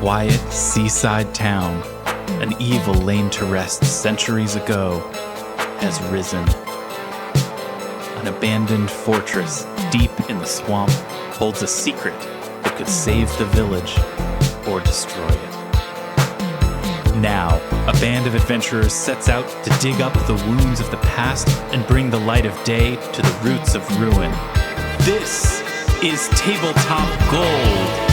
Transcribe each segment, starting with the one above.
quiet seaside town, an evil laid to rest centuries ago, has risen. An abandoned fortress deep in the swamp holds a secret that could save the village or destroy it. Now, a band of adventurers sets out to dig up the wounds of the past and bring the light of day to the roots of ruin. This is Tabletop Gold.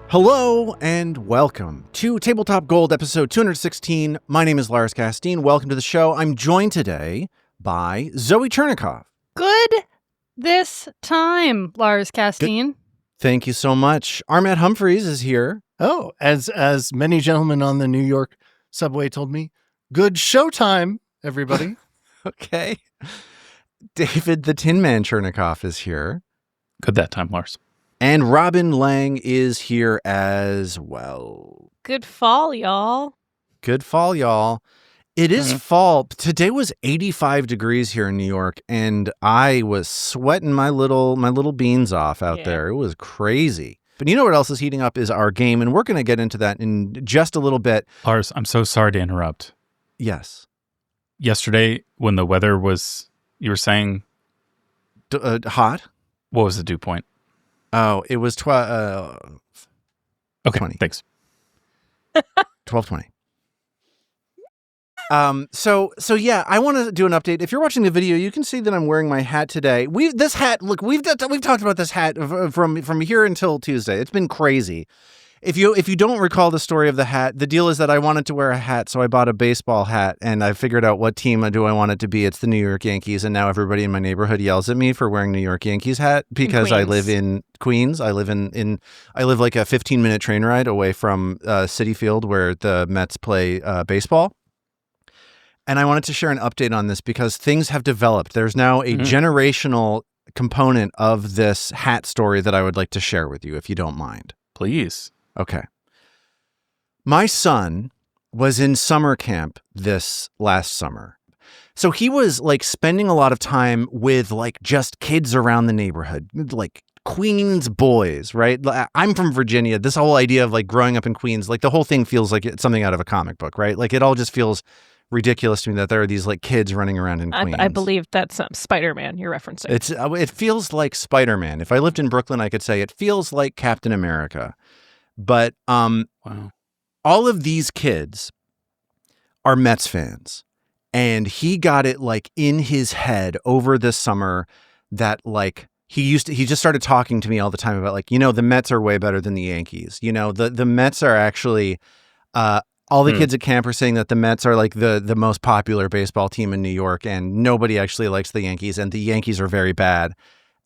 Hello and welcome to Tabletop Gold, episode 216. My name is Lars Casteen. Welcome to the show. I'm joined today by Zoe Chernicoff. Good this time, Lars Casteen. Thank you so much. Armet Humphreys is here. Oh, as many gentlemen on the New York subway told me, good showtime, everybody. Okay. David the Tin Man Chernicoff is here. Good that time, Lars. And Robin Lange is here as well. Good fall, y'all. Good fall, y'all. It is fall. Today was 85 degrees here in New York, and I was sweating my little beans off out there. It was crazy. But you know what else is heating up is our game, and we're going to get into that in just a little bit. Lars, I'm so sorry to interrupt. Yes. Yesterday, when the weather was, you were saying... hot? What was the dew point? Oh, it was okay, 20. Thanks. 12:20. So yeah, I want to do an update. If you're watching the video, you can see that I'm wearing my hat today. We've talked about this hat from here until Tuesday. It's been crazy. If you don't recall the story of the hat, the deal is that I wanted to wear a hat, so I bought a baseball hat, and I figured out what team do I want it to be. It's the New York Yankees, and now everybody in my neighborhood yells at me for wearing New York Yankees hat because I live in Queens. I live I live like a 15-minute train ride away from Citi Field where the Mets play baseball. And I wanted to share an update on this because things have developed. There's now a generational component of this hat story that I would like to share with you, if you don't mind. Please. Okay. My son was in summer camp this last summer. So he was like spending a lot of time with like just kids around the neighborhood, like Queens boys, right? I'm from Virginia. This whole idea of like growing up in Queens, like the whole thing feels like it's something out of a comic book, right? Like it all just feels ridiculous to me that there are these like kids running around in Queens. I believe that's Spider-Man you're referencing. It feels like Spider-Man. If I lived in Brooklyn, I could say it feels like Captain America. But wow. All of these kids are Mets fans. And he got it like in his head over this summer that like he just started talking to me all the time about like, the Mets are way better than the Yankees. The Mets are actually all the kids at camp are saying that the Mets are like the most popular baseball team in New York, and nobody actually likes the Yankees, and the Yankees are very bad.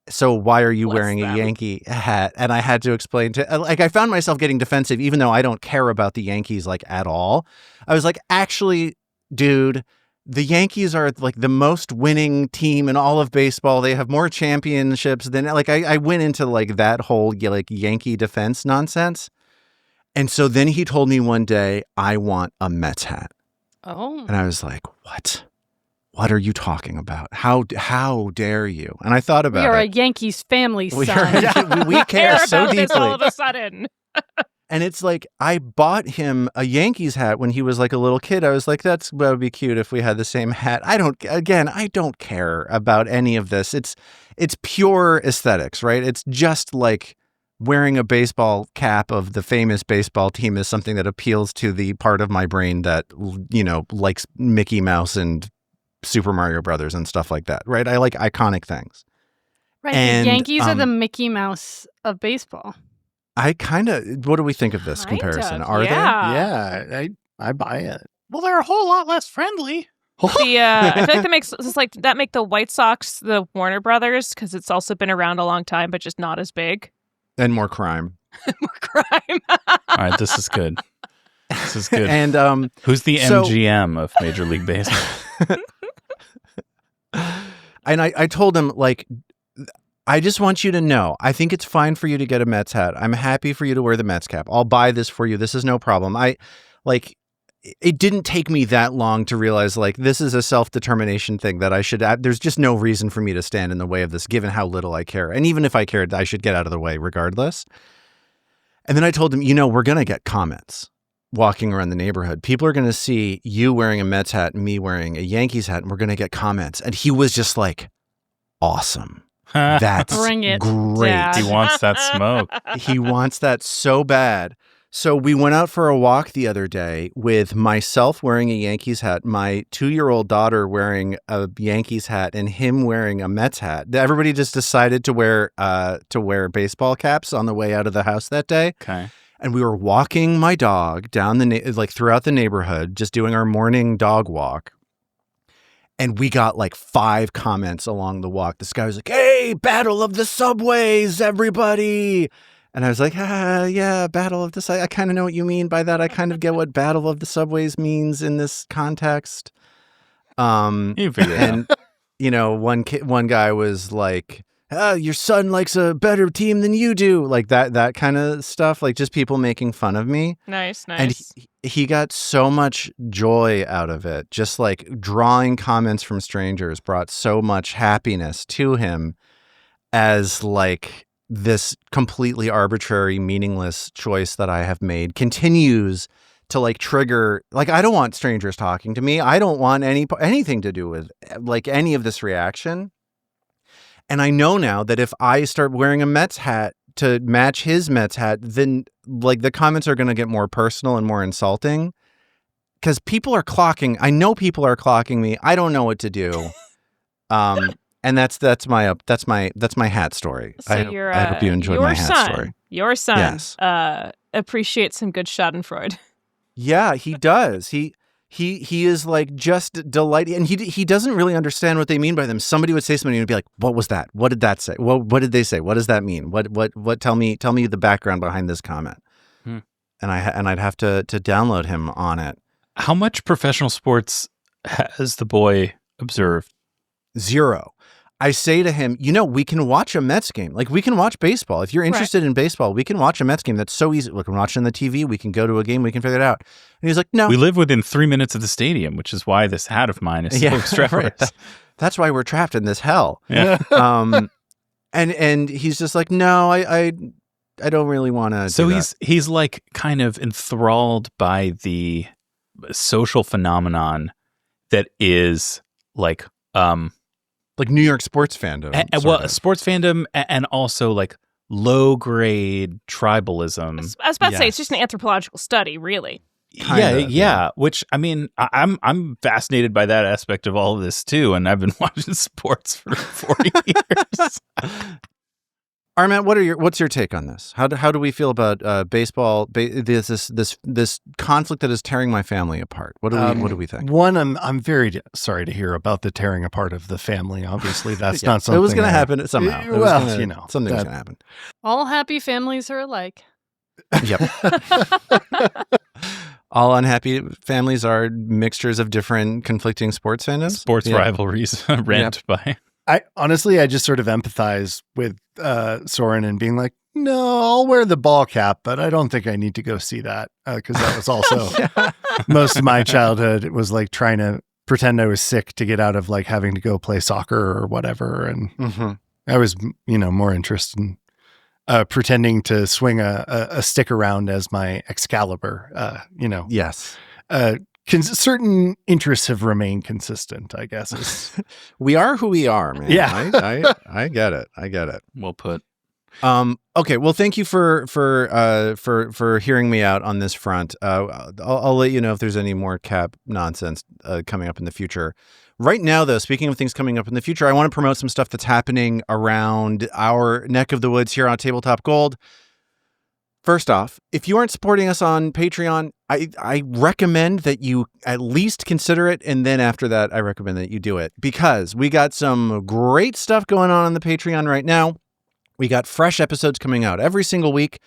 So why are you wearing a Yankee hat? And I had to explain I found myself getting defensive, even though I don't care about the Yankees like at all. I was like, actually, dude, the Yankees are like the most winning team in all of baseball. They have more championships than like I went into like that whole like Yankee defense nonsense. And so then he told me one day, I want a Mets hat. Oh. And I was like, what? What are you talking about? How dare you? And I thought about it. We are a Yankees family, son. We care so about deeply. This all of a sudden. And it's like, I bought him a Yankees hat when he was like a little kid. I was like, that would be cute if we had the same hat. I don't care about any of this. It's pure aesthetics, right? It's just like wearing a baseball cap of the famous baseball team is something that appeals to the part of my brain that, likes Mickey Mouse and Super Mario Brothers and stuff like that, right? I like iconic things. Right. And, the Yankees are the Mickey Mouse of baseball. What do we think of this comparison? Are they? Yeah, I buy it. Well, they're a whole lot less friendly. I feel like that make the White Sox the Warner Brothers because it's also been around a long time, but just not as big. And more crime. More crime. All right, this is good. This is good. And Who's the so- MGM of Major League Baseball? and I told him, like, I just want you to know, I think it's fine for you to get a Mets hat. I'm happy for you to wear the Mets cap. I'll buy this for you. This is no problem. It didn't take me that long to realize, like, this is a self-determination thing that I should, there's just no reason for me to stand in the way of this, given how little I care. And even if I cared, I should get out of the way regardless. And then I told him, we're going to get comments walking around the neighborhood. People are going to see you wearing a Mets hat and me wearing a Yankees hat, and we're going to get comments. And he was just like, awesome. That's Bring it, great. Dad. He wants that smoke. He wants that so bad. So we went out for a walk the other day with myself wearing a Yankees hat, my 2-year-old daughter wearing a Yankees hat, and him wearing a Mets hat. Everybody just decided to wear baseball caps on the way out of the house that day. Okay. And we were walking my dog down throughout the neighborhood, just doing our morning dog walk. And we got like 5 comments along the walk. This guy was like, "Hey, Battle of the Subways, everybody." And I was like, yeah, Battle of the I kind of know what you mean by that. I kind of get what Battle of the Subways means in this context. You figure it out. One guy was like, your son likes a better team than you do. Like that kind of stuff, like just people making fun of me. Nice. And he got so much joy out of it. Just like drawing comments from strangers brought so much happiness to him as like this completely arbitrary, meaningless choice that I have made continues to like trigger, like, I don't want strangers talking to me. I don't want anything to do with like any of this reaction. And I know now that if I start wearing a Mets hat to match his Mets hat, then like the comments are going to get more personal and more insulting because people are clocking. I know people are clocking me. I don't know what to do. And that's my hat story. So I hope you enjoyed my hat story. Your son Yes. appreciates some good Schadenfreude. Yeah, he does. He is like just delighted, and he doesn't really understand what they mean by them. Somebody would say something and he'd be like, "What was that? What did that say? What did they say? What does that mean? What? Tell me the background behind this comment." And I'd have to download him on it. How much professional sports has the boy observed? 0. I say to him, we can watch a Mets game. Like, we can watch baseball. If you're interested in baseball, we can watch a Mets game. That's so easy. We can watch it on the TV. We can go to a game. We can figure it out. And he's like, no. We live within 3 minutes of the stadium, which is why this hat of mine is so extravagant. Right. That's why we're trapped in this hell. Yeah. And he's just like, no, I don't really want to. So do he's like kind of enthralled by the social phenomenon that is like New York sports fandom. Sports fandom and also like low grade tribalism. I was about to say it's just an anthropological study, really. Yeah. Which I mean, I'm fascinated by that aspect of all of this too, and I've been watching sports for 40 years. Armand, what's your take on this? How do we feel about baseball? This conflict that is tearing my family apart. What do we think? One, I'm very sorry to hear about the tearing apart of the family. Obviously, that's not something it was going to happen somehow. Something was going to happen. All happy families are alike. Yep. All unhappy families are mixtures of different conflicting sports fandoms. Sports rivalries rent by. I just sort of empathize with Soren and being like, no, I'll wear the ball cap, but I don't think I need to go see that because that was also most of my childhood. It was like trying to pretend I was sick to get out of like having to go play soccer or whatever. And I was, more interested in pretending to swing a stick around as my Excalibur, Yes. Certain interests have remained consistent, I guess. We are who we are, man. Yeah. I get it. Well put. Okay. Well, thank you for hearing me out on this front. I'll let you know if there's any more cap nonsense coming up in the future. Right now, though, speaking of things coming up in the future, I want to promote some stuff that's happening around our neck of the woods here on Tabletop Gold. First off, if you aren't supporting us on Patreon, I recommend that you at least consider it. And then after that, I recommend that you do it because we got some great stuff going on the Patreon right now. We got fresh episodes coming out every single week.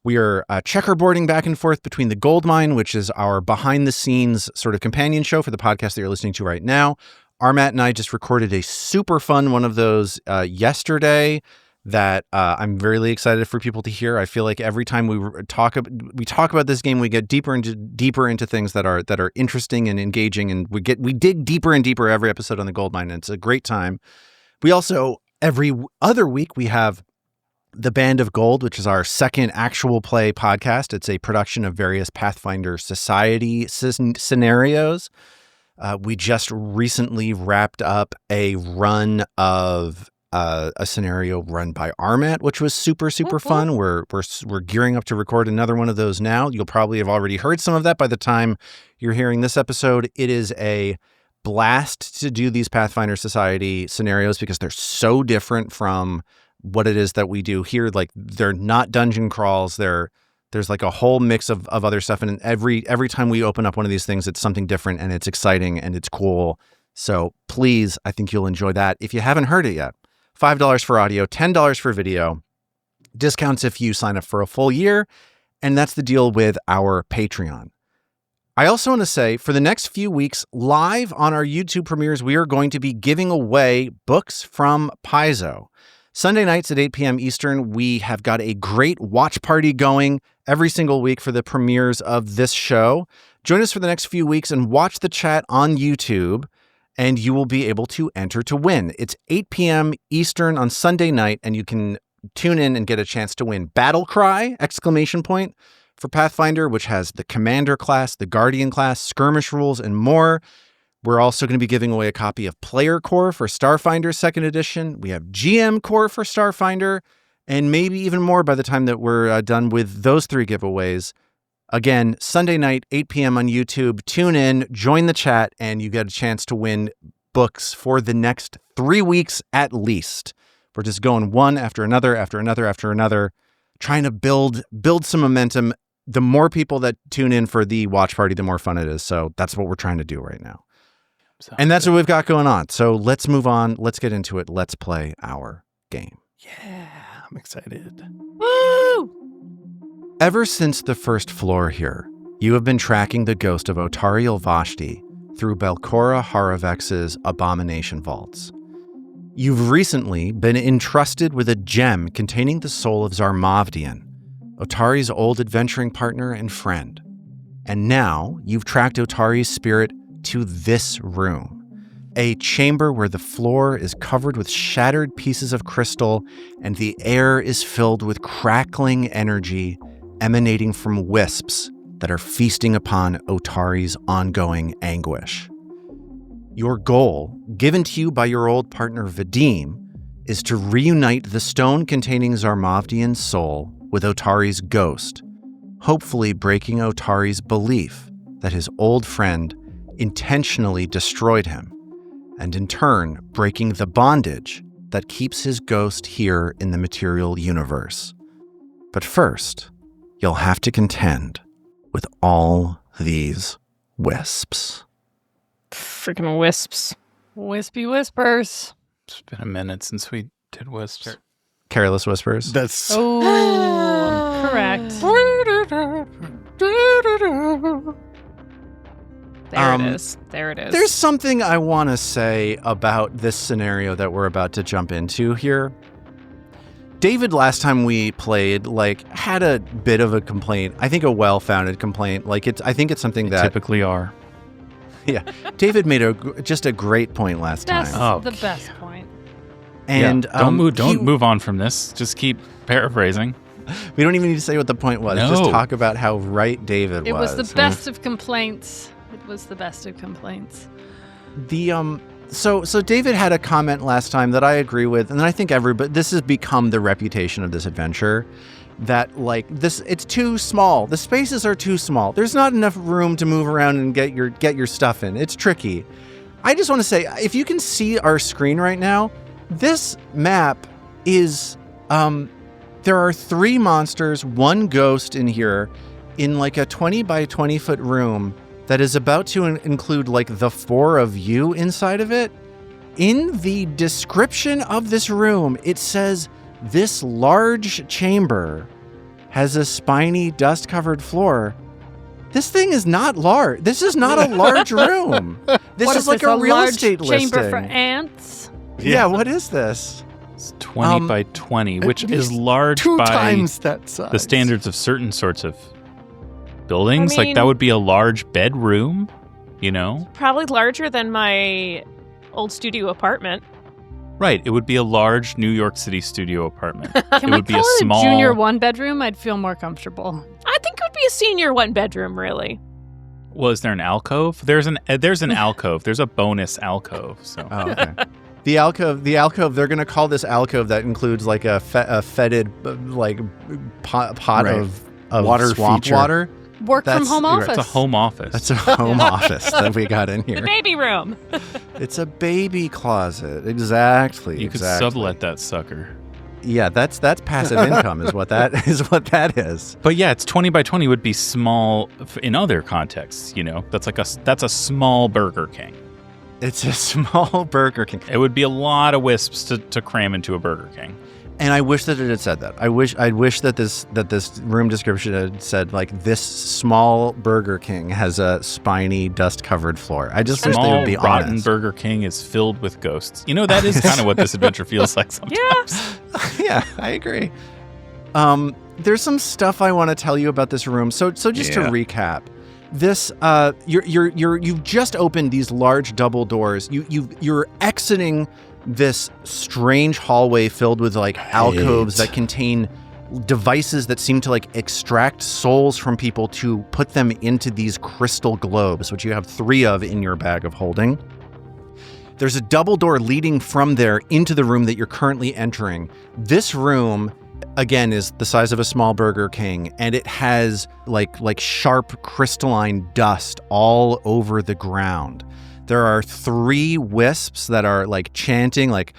We are checkerboarding back and forth between The Gold Mine, which is our behind-the-scenes sort of companion show for the podcast that you're listening to right now. Armat and I just recorded a super fun one of those yesterday that I'm really excited for people to hear. I feel like every time we talk about this game, we get deeper into things that are interesting and engaging, and we dig deeper and deeper every episode on The Gold Mine, and it's a great time. We also, every other week, we have The Band of Gold, which is our second actual play podcast. It's a production of various Pathfinder Society scenarios. We just recently wrapped up a run of a scenario run by Armat, which was super fun. We're gearing up to record another one of those now. You'll probably have already heard some of that by the time you're hearing this episode. It is a blast to do these Pathfinder Society scenarios because they're so different from what it is that we do here. Like, they're not dungeon crawls. There's like a whole mix of other stuff. And every time we open up one of these things, it's something different and it's exciting and it's cool. So please, I think you'll enjoy that. If you haven't heard it yet, $5 for audio, $10 for video, discounts if you sign up for a full year. And that's the deal with our Patreon. I also want to say, for the next few weeks, live on our YouTube premieres, we are going to be giving away books from Paizo. Sunday nights at 8 p.m. Eastern, we have got a great watch party going every single week for the premieres of this show. Join us for the next few weeks and watch the chat on YouTube, and you will be able to enter to win. It's 8 p.m. Eastern on Sunday night, and you can tune in and get a chance to win Battle Cry, ! For Pathfinder, which has the Commander class, the Guardian class, skirmish rules, and more. We're also going to be giving away a copy of Player Core for Starfinder 2nd Edition. We have GM Core for Starfinder, and maybe even more by the time that we're done with those 3 giveaways. Again, Sunday night, 8 p.m. on YouTube. Tune in, join the chat, and you get a chance to win books for the next 3 weeks at least. We're just going one after another, trying to build some momentum. The more people that tune in for the watch party, the more fun it is. So that's what we're trying to do right now. And that's what we've got going on. So let's move on. Let's get into it. Let's play our game. Yeah, I'm excited. Woo! Ever since the first floor here, you have been tracking the ghost of Otariel Vashti through Belcora Haravex's Abomination vaults. You've recently been entrusted with a gem containing the soul of Zarmavdian, Otari's old adventuring partner and friend. And now you've tracked Otari's spirit to this room, a chamber where the floor is covered with shattered pieces of crystal and the air is filled with crackling energy emanating from wisps that are feasting upon Otari's ongoing anguish. Your goal, given to you by your old partner Vadim, is to reunite the stone containing Zarmavdian's soul with Otari's ghost, hopefully breaking Otari's belief that his old friend intentionally destroyed him, and in turn breaking the bondage that keeps his ghost here in the material universe. But first, you'll have to contend with all these wisps. Freaking wisps. Wispy Wispers. It's been a minute since we did Wisps. Careless Wispers. That's Oh, correct. There it is. There's something I want to say about this scenario that we're about to jump into here. David, last time we played, had a bit of a complaint. I think a well-founded complaint. I think it's something that typically are. Yeah, David made just a great point last That's time. the best point. And don't move on from this. Just keep paraphrasing. We don't even need to say what the point was. No. Just talk about how right David It was. was the best of complaints. It was the best of complaints. So David had a comment last time that I agree with, and I think this has become the reputation of this adventure, that it's too small. The spaces are too small. There's not enough room to move around and get your stuff in. It's tricky. I just want to say, if you can see our screen right now, this map is there are 3 monsters, 1 ghost in here, in a 20 by 20 foot room that is about to include the 4 of you inside of it. In the description of this room, it says This large chamber has a spiny, dust-covered floor. This thing is not large. This is not a large room. This is like a real estate listing. Chamber for ants? Yeah, what is this? It's 20 by 20, which is large two by times that size. the standards of certain sorts of buildings. Like that would be a large bedroom, you know? Probably larger than my old studio apartment. Right. It would be a large New York City studio apartment. Can we would be call a it small a junior one bedroom? I'd feel more comfortable. I think it would be a senior one bedroom, really. Well, is there an alcove? There's an alcove. There's a bonus alcove. So. Oh, okay. The alcove, they're going to call this alcove that includes like a fetid like pot of water swamp feature. water. Work from home office. It's a home office. That's a home office that we got in The here. baby room. It's a baby closet. Exactly. You could exactly. sublet that sucker. Yeah, that's passive income is what that is. But yeah, it's 20 by 20 would be small in other contexts, you know. That's a small Burger King. It's a small Burger King. It would be a lot of wisps to cram into a Burger King. And I wish that it had said that. I wish that this room description had said like this small Burger King has a spiny, dust-covered floor. I just wish they would be rotten honest. Burger King is filled with ghosts. You know, that is kind of what this adventure feels like sometimes. Yeah, I agree. There's some stuff I want to tell you about this room. So just to recap, this you've just opened these large double doors. You're exiting this strange hallway filled with like alcoves that contain devices that seem to like extract souls from people to put them into these crystal globes, which you have 3 of in your bag of holding. There's a double door leading from there into the room that you're currently entering. This room, again, is the size of a small Burger King, and it has like sharp crystalline dust all over the ground. There are 3 wisps that are like chanting, like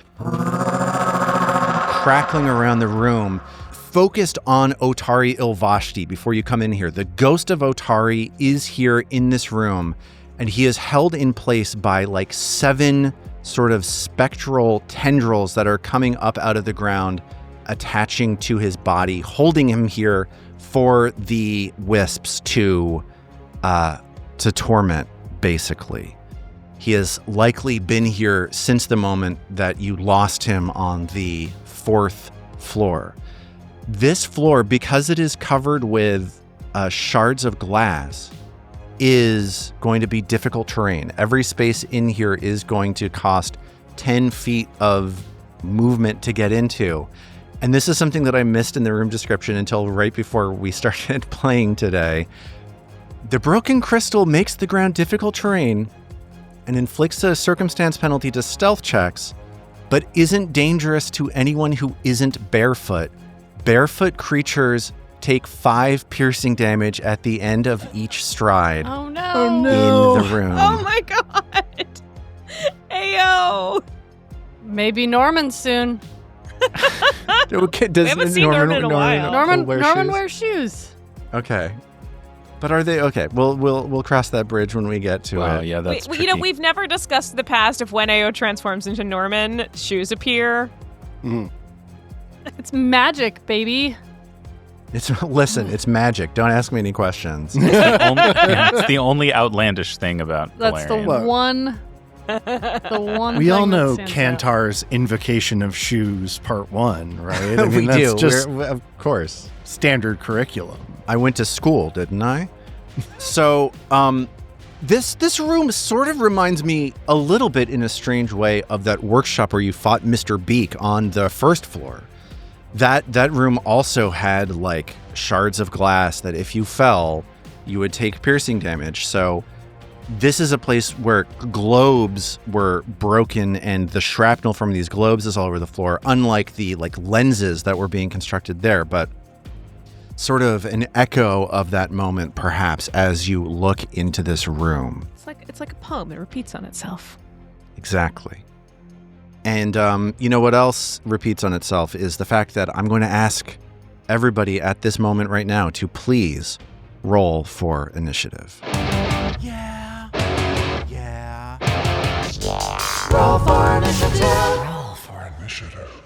crackling around the room, focused on Otari Ilvashti before you come in here. The ghost of Otari is here in this room, and he is held in place by like 7 sort of spectral tendrils that are coming up out of the ground, attaching to his body, holding him here for the wisps to torment, basically. He has likely been here since the moment that you lost him on the 4th floor. This floor, because it is covered with shards of glass, is going to be difficult terrain. Every space in here is going to cost 10 feet of movement to get into. And this is something that I missed in the room description until right before we started playing today. The broken crystal makes the ground difficult terrain and inflicts a circumstance penalty to stealth checks, but isn't dangerous to anyone who isn't barefoot. Barefoot creatures take 5 piercing damage at the end of each stride. Oh no. Oh, no. In the room. Oh my god. Ayo. Maybe Norman soon. Okay, We haven't seen Norman in a while. Norman wear wears shoes. Okay. But are they okay? We'll cross that bridge when we get to it. Yeah, that's tricky. You know, we've never discussed the past of when AO transforms into Norman, shoes appear. It's magic, baby. It's magic. Don't ask me any questions. It's the only outlandish thing about That's Valerian. the one. The one. We all thing that know stands out. Cantar's Invocation of Shoes, Part 1, right? We that's do. just Of course. standard curriculum. I went to school, didn't I? So, this room sort of reminds me a little bit in a strange way of that workshop where you fought Mr. Beak on the 1st floor. That room also had like shards of glass that if you fell, you would take piercing damage. So this is a place where globes were broken and the shrapnel from these globes is all over the floor, unlike the like lenses that were being constructed there, but sort of an echo of that moment perhaps as you look into this room. It's like a poem that repeats on itself. Exactly. And you know what else repeats on itself is the fact that I'm going to ask everybody at this moment right now to please roll for initiative. Yeah. Roll for initiative. Roll for initiative.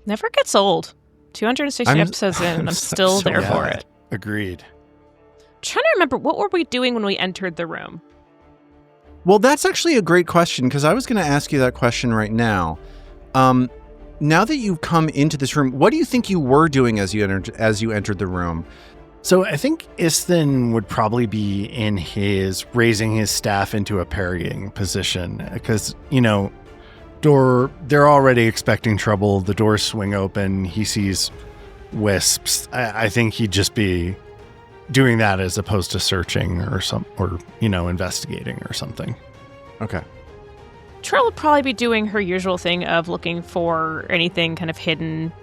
Never gets old. 260 episodes in, and I'm still there for it. Agreed. Trying to remember, what were we doing when we entered the room? Well, that's actually a great question, because I was going to ask you that question right now. Now that you've come into this room, what do you think you were doing as you entered the room? So I think Isthin would probably be in raising his staff into a parrying position, because, they're already expecting trouble. The doors swing open. He sees wisps. I think he'd just be doing that as opposed to searching or investigating or something. Okay. Trill would probably be doing her usual thing of looking for anything kind of hidden.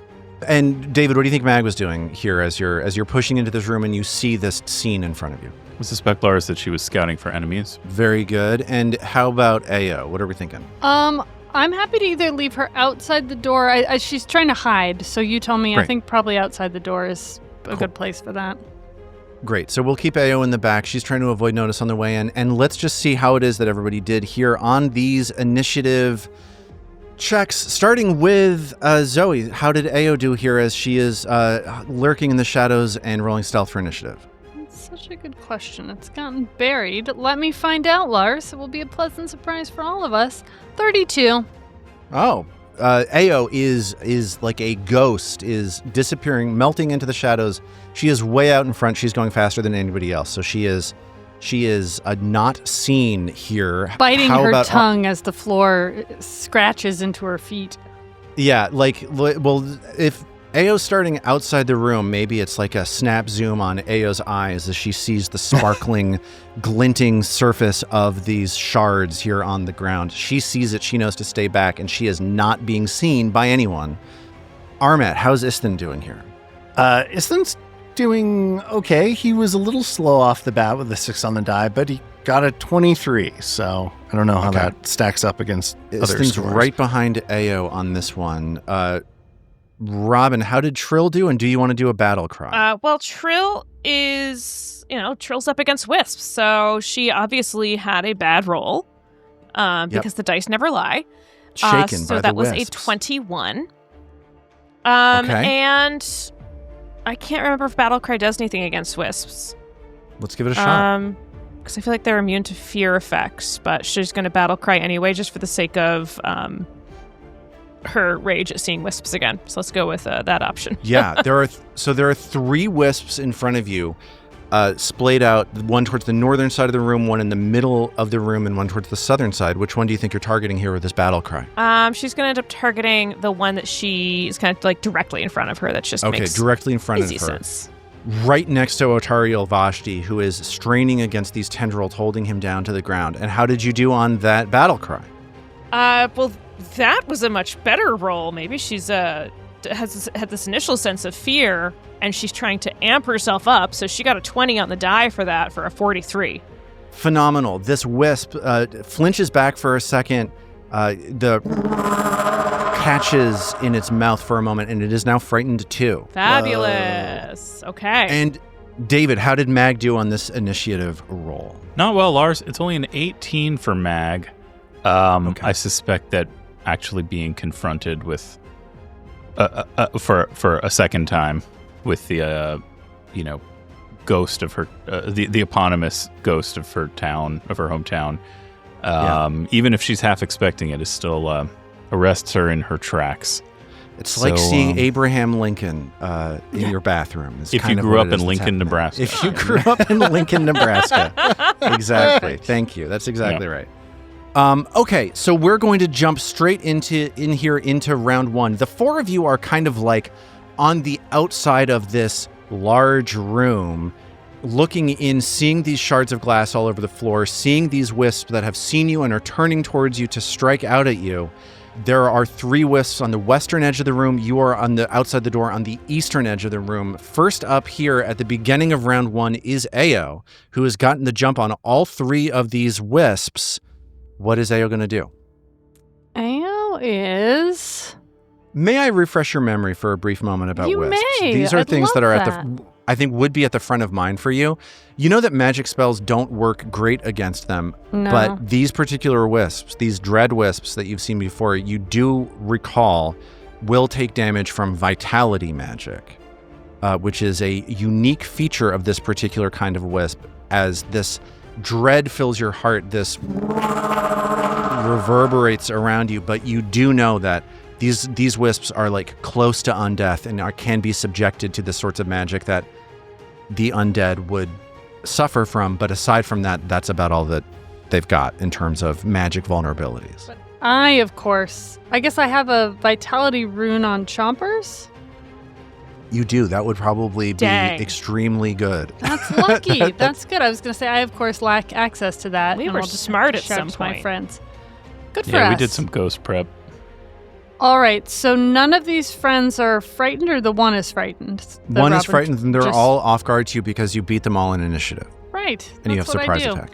And David, what do you think Mag was doing here as you're pushing into this room and you see this scene in front of you? I suspect, Lars, that she was scouting for enemies. Very good. And how about Ao? What are we thinking? I'm happy to either leave her outside the door. She's trying to hide, so you tell me. Great. I think probably outside the door is a good place for that. Great. So we'll keep Ao in the back. She's trying to avoid notice on the way in. And let's just see how it is that everybody did here on these initiative checks, starting with Zoe. How did Ao do here as she is lurking in the shadows and rolling stealth for initiative? That's such a good question. It's gotten buried. Let me find out, Lars. It will be a pleasant surprise for all of us. 32. Oh, Ao is like a ghost, is disappearing, melting into the shadows. She is way out in front. She's going faster than anybody else. So she is not seen here. Biting her tongue as the floor scratches into her feet. Yeah, well, if Ao's starting outside the room, maybe it's like a snap zoom on Ao's eyes as she sees the sparkling, glinting surface of these shards here on the ground. She sees it, she knows to stay back, and she is not being seen by anyone. Armet, how's Isthin doing here? Isthin's doing okay. He was a little slow off the bat with the 6 on the die, but he got a 23, so I don't know how that stacks up against other scores. scores. Right behind Ao on this one. Robin, how did Trill do, and do you want to do a battle cry? Well, Trill is, Trill's up against Wisps, so she obviously had a bad roll because the dice never lie. Shaken by the So that was wisps. a 21. Okay. And I can't remember if battle cry does anything against Wisps. Let's give it a shot. Because I feel like they're immune to fear effects, but she's going to battle cry anyway, just for the sake of her rage at seeing wisps again. So let's go with that option. Yeah, there are 3 wisps in front of you, splayed out, one towards the northern side of the room, one in the middle of the room, and one towards the southern side. Which one do you think you're targeting here with this battle cry? She's going to end up targeting the one that she is kind of like directly in front of her. That just makes directly in front of her. easy sense. Right next to Otariel Vashti, who is straining against these tendrils, holding him down to the ground. And how did you do on that battle cry? Well, that was a much better roll. Maybe she's had this initial sense of fear, and she's trying to amp herself up. So she got a 20 on the die for that, for a 43. Phenomenal. This wisp flinches back for a second. The catches in its mouth for a moment, and it is now frightened too. Fabulous. Okay. And David, how did Mag do on this initiative roll? Not well, Lars. It's only an 18 for Mag. I suspect that actually being confronted with for a second time with the ghost of her the eponymous ghost of her hometown, even if she's half expecting it, is still arrests her in her tracks. It's like seeing Abraham Lincoln in your bathroom. If you grew up in Lincoln, Nebraska. If you grew up in Lincoln, Nebraska. Exactly. Thank you. That's exactly right. Okay, so we're going to jump straight into round 1. The 4 of you are kind of like on the outside of this large room, looking in, seeing these shards of glass all over the floor, seeing these wisps that have seen you and are turning towards you to strike out at you. There are 3 wisps on the western edge of the room. You are on the outside the door on the eastern edge of the room. First up here at the beginning of round 1 is Ao, who has gotten the jump on all 3 of these wisps. What is Ao going to do? Ao is... May I refresh your memory for a brief moment about You wisps? may. These are I'd things that love are I think would be at the front of mind for you. You know that magic spells don't work great against them, No. but these particular wisps, these dread wisps that you've seen before, you do recall will take damage from vitality magic, which is a unique feature of this particular kind of wisp. As this dread fills your heart, this reverberates around you, but you do know that these wisps are like close to undeath and can be subjected to the sorts of magic that the undead would suffer from. But aside from that, that's about all that they've got in terms of magic vulnerabilities. But I guess I have a vitality rune on Chompers. You do. That would probably be extremely good. That's lucky. That's good. I was going to say, I, of course, lack access to that. We and were I'll just smart at shout some to my point. friends. Good for Yeah, us. we did some ghost prep. All right, so none of these friends are frightened, or the one is frightened? One is frightened, and they're all off guard to you because you beat them all in initiative. Right. And you have surprise attack.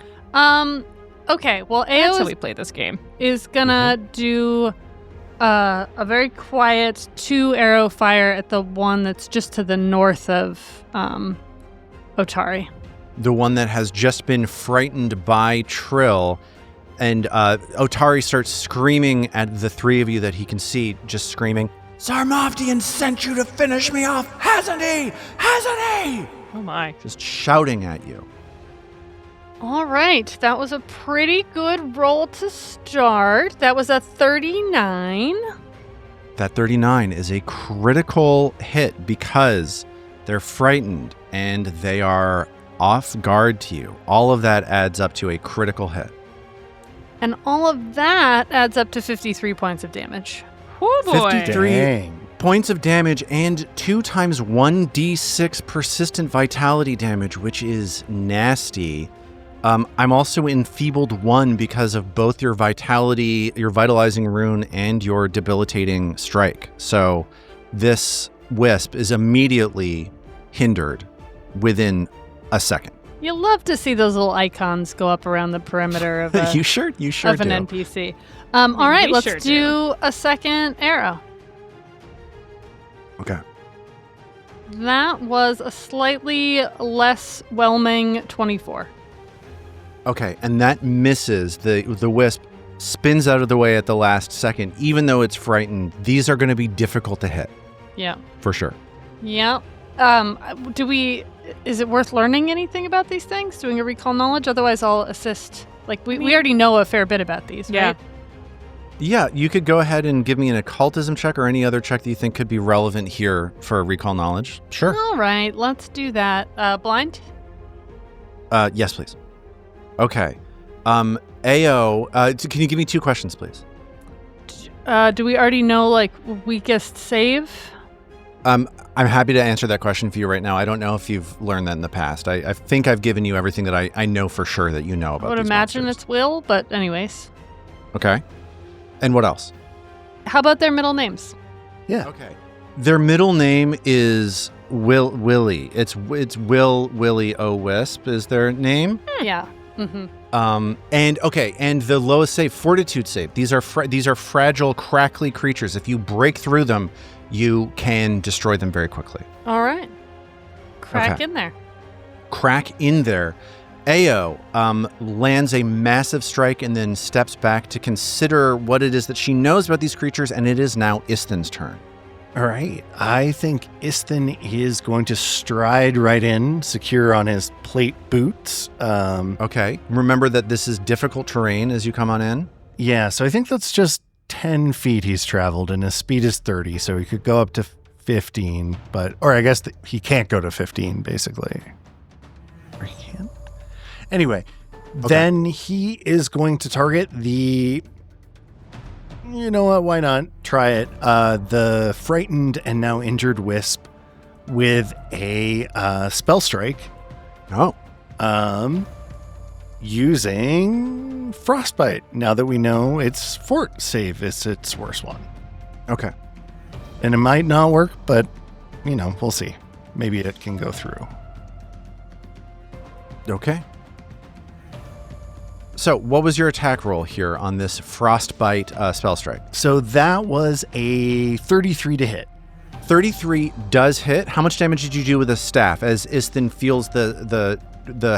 Okay, well, That's how Ao we play this game. is gonna do a very quiet 2-arrow fire at the one that's just to the north of Otari. The one that has just been frightened by Trill. And Otari starts screaming at the three of you that he can see, just screaming, "Sarmavdian sent you to finish me off, hasn't he? Hasn't he?" Oh my. Just shouting at you. All right, that was a pretty good roll to start. That was a 39. That 39 is a critical hit because they're frightened and they are off guard to you. All of that adds up to a critical hit. And all of that adds up to 53 points of damage. Oh boy. 53 Dang. points of damage and 2 times 1d6 persistent vitality damage, which is nasty. I'm also enfeebled 1 because of both your vitality, your vitalizing rune, and your debilitating strike. So this wisp is immediately hindered within a second. You love to see those little icons go up around the perimeter of a, You sure of do. an NPC. All right, We let's sure do a second arrow. Okay. That was a slightly less whelming 24. Okay, and that misses. The wisp spins out of the way at the last second. Even though it's frightened, these are going to be difficult to hit, Yeah. for sure. Yeah. Is it worth learning anything about these things? Doing a recall knowledge? Otherwise, I'll assist. Like, we already know a fair bit about these, Yeah. right? Yeah, you could go ahead and give me an occultism check or any other check that you think could be relevant here for recall knowledge. Sure. All right, let's do that. Blind? Yes, please. Okay. Ao, can you give me 2 questions, please? Do we already know, like, weakest save? I'm happy to answer that question for you right now. I don't know if you've learned that in the past. I think I've given you everything that I know for sure that you know about I would these imagine monsters. it's will, but anyways. Okay. And what else? How about their middle names? Yeah. Okay. Their middle name is Willie. It's Will Willie O Wisp is their name. Yeah. Mm-hmm. And the lowest save, Fortitude save. These are fragile, crackly creatures. If you break through them, you can destroy them very quickly. All right. Crack Okay. in there. Crack in there. Ao lands a massive strike and then steps back to consider what it is that she knows about these creatures, and it is now Isthen's turn. All right. I think Isthen is going to stride right in, secure on his plate boots. Okay. Remember that this is difficult terrain as you come on in. Yeah, so I think that's just 10 feet he's traveled, and his speed is 30, so he could go up to 15, or I guess he can't go to 15, basically. Or he can't? Anyway, then he is going to target you know what, why not? Try it. The frightened and now injured wisp with a spell strike. Oh. Using Frostbite. Now that we know its fort save is its worst one. Okay. And it might not work, but, we'll see. Maybe it can go through. Okay. So, what was your attack roll here on this Frostbite spell strike? So that was a 33 to hit. 33 does hit. How much damage did you do with the staff as Isthen feels the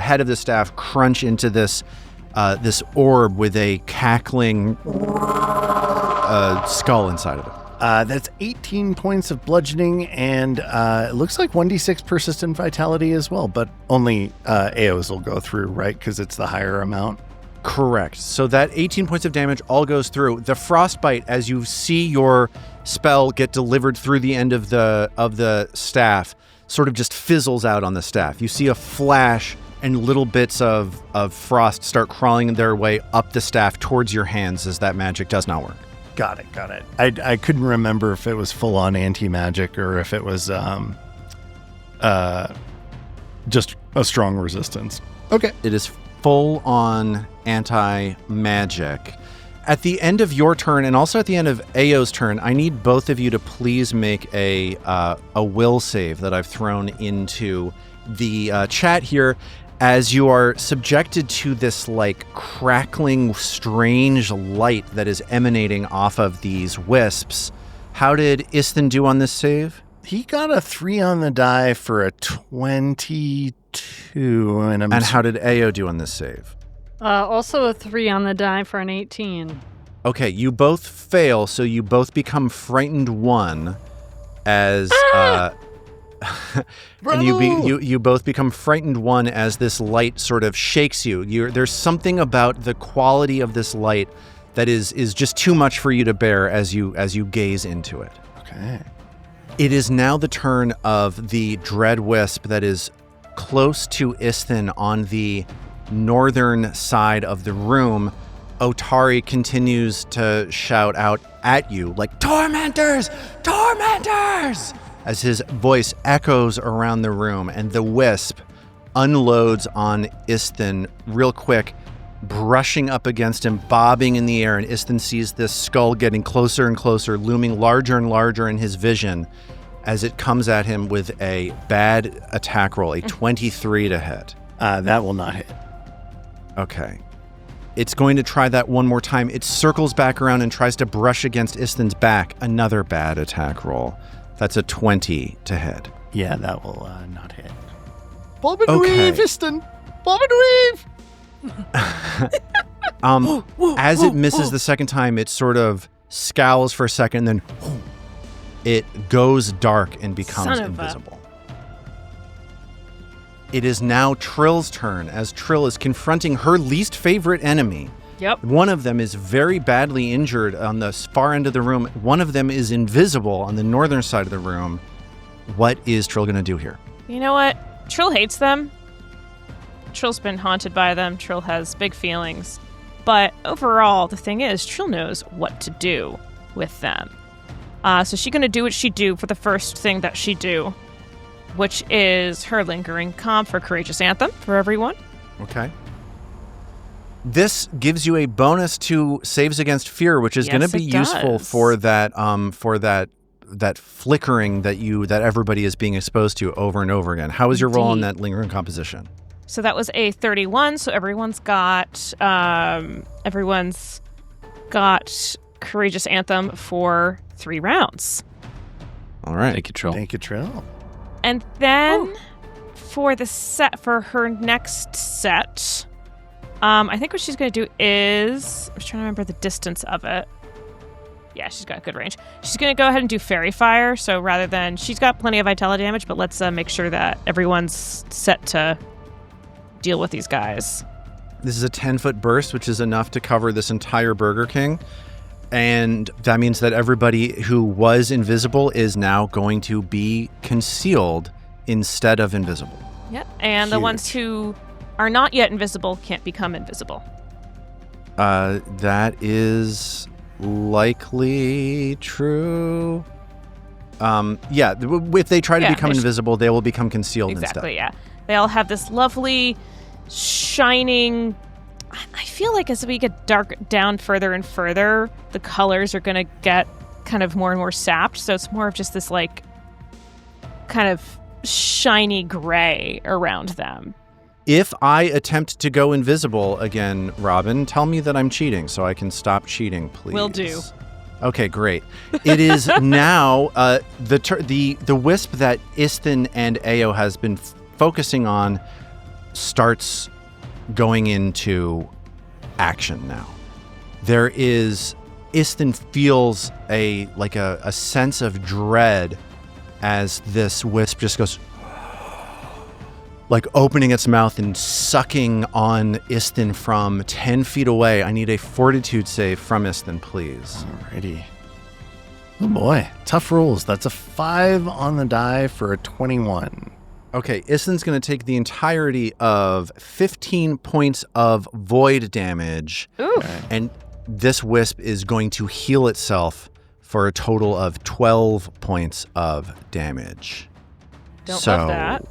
head of the staff crunch into this orb with a cackling skull inside of it? That's 18 points of bludgeoning, and it looks like 1d6 persistent vitality as well, but only AOs will go through, right? Because it's the higher amount. Correct. So that 18 points of damage all goes through. The frostbite, as you see your spell get delivered through the end of the staff, sort of just fizzles out on the staff. You see a flash, and little bits of frost start crawling their way up the staff towards your hands as that magic does not work. Got it. I couldn't remember if it was full-on anti-magic or if it was just a strong resistance. Okay. It is full-on anti-magic. At the end of your turn, and also at the end of Ao's turn, I need both of you to please make a will save that I've thrown into the chat here, as you are subjected to this like crackling, strange light that is emanating off of these wisps. How did Istin do on this save? He got a 3 on the die for a 22. And how did Ao do on this save? Also a 3 on the die for an 18. Okay, you both fail, so you both become frightened 1 as... and you both become frightened 1 as this light sort of shakes you. There's something about the quality of this light that is just too much for you to bear as you gaze into it. Okay. It is now the turn of the dread wisp that is close to Istin on the northern side of the room. Otari continues to shout out at you like, "Tormentors! Tormentors!" as his voice echoes around the room, and the wisp unloads on Istin real quick, brushing up against him, bobbing in the air, and Istin sees this skull getting closer and closer, looming larger and larger in his vision as it comes at him with a bad attack roll, a 23 to hit. That will not hit. Okay. It's going to try that one more time. It circles back around and tries to brush against Istin's back. Another bad attack roll. That's a 20 to hit. Yeah, that will not hit. Bob and weave, Istin! Bob and weave! As it misses the second time, it sort of scowls for a second, then it goes dark and becomes invisible. It is now Trill's turn, as Trill is confronting her least favorite enemy. Yep. One of them is very badly injured on the far end of the room. One of them is invisible on the northern side of the room. What is Trill going to do here? You know what? Trill hates them. Trill's been haunted by them. Trill has big feelings. But overall, the thing is, Trill knows what to do with them. So she's going to do what she do for the first thing that she do, which is her lingering comp for Courageous Anthem for everyone. Okay. This gives you a bonus to saves against fear, which is going to be useful for that flickering that everybody is being exposed to over and over again. How is your roll on that lingering composition? So that was a 31. So everyone's got Courageous Anthem for 3 rounds. All right. Thank you, Trill. Thank you, Trill. And then for her next set, I think what she's going to do is, I'm trying to remember the distance of it. Yeah, she's got good range. She's going to go ahead and do Fairy Fire. So rather than, she's got plenty of vitality damage, but let's make sure that everyone's set to deal with these guys. This is a 10-foot burst, which is enough to cover this entire Burger King. And that means that everybody who was invisible is now going to be concealed instead of invisible. Yep. And the ones who are not yet invisible can't become invisible. That is likely true. Yeah, if they try to become invisible, they will become concealed instead. Exactly, yeah. They all have this lovely, shining... I feel like as we get dark down further and further, the colors are going to get kind of more and more sapped. So it's more of just this like kind of shiny gray around them. If I attempt to go invisible again, Robin, tell me that I'm cheating so I can stop cheating, please. Will do. Okay, great. It is now the wisp that Istin and Ao has been focusing on starts going into action now. There is Istin feels a sense of dread as this wisp just goes, like opening its mouth and sucking on Istin from 10 feet away. I need a fortitude save from Istin, please. Alrighty. Oh boy, tough rolls. That's a 5 on the die for a 21. Okay, Istin's going to take the entirety of 15 points of void damage. Ooh. Okay. And this wisp is going to heal itself for a total of 12 points of damage. Don't love that.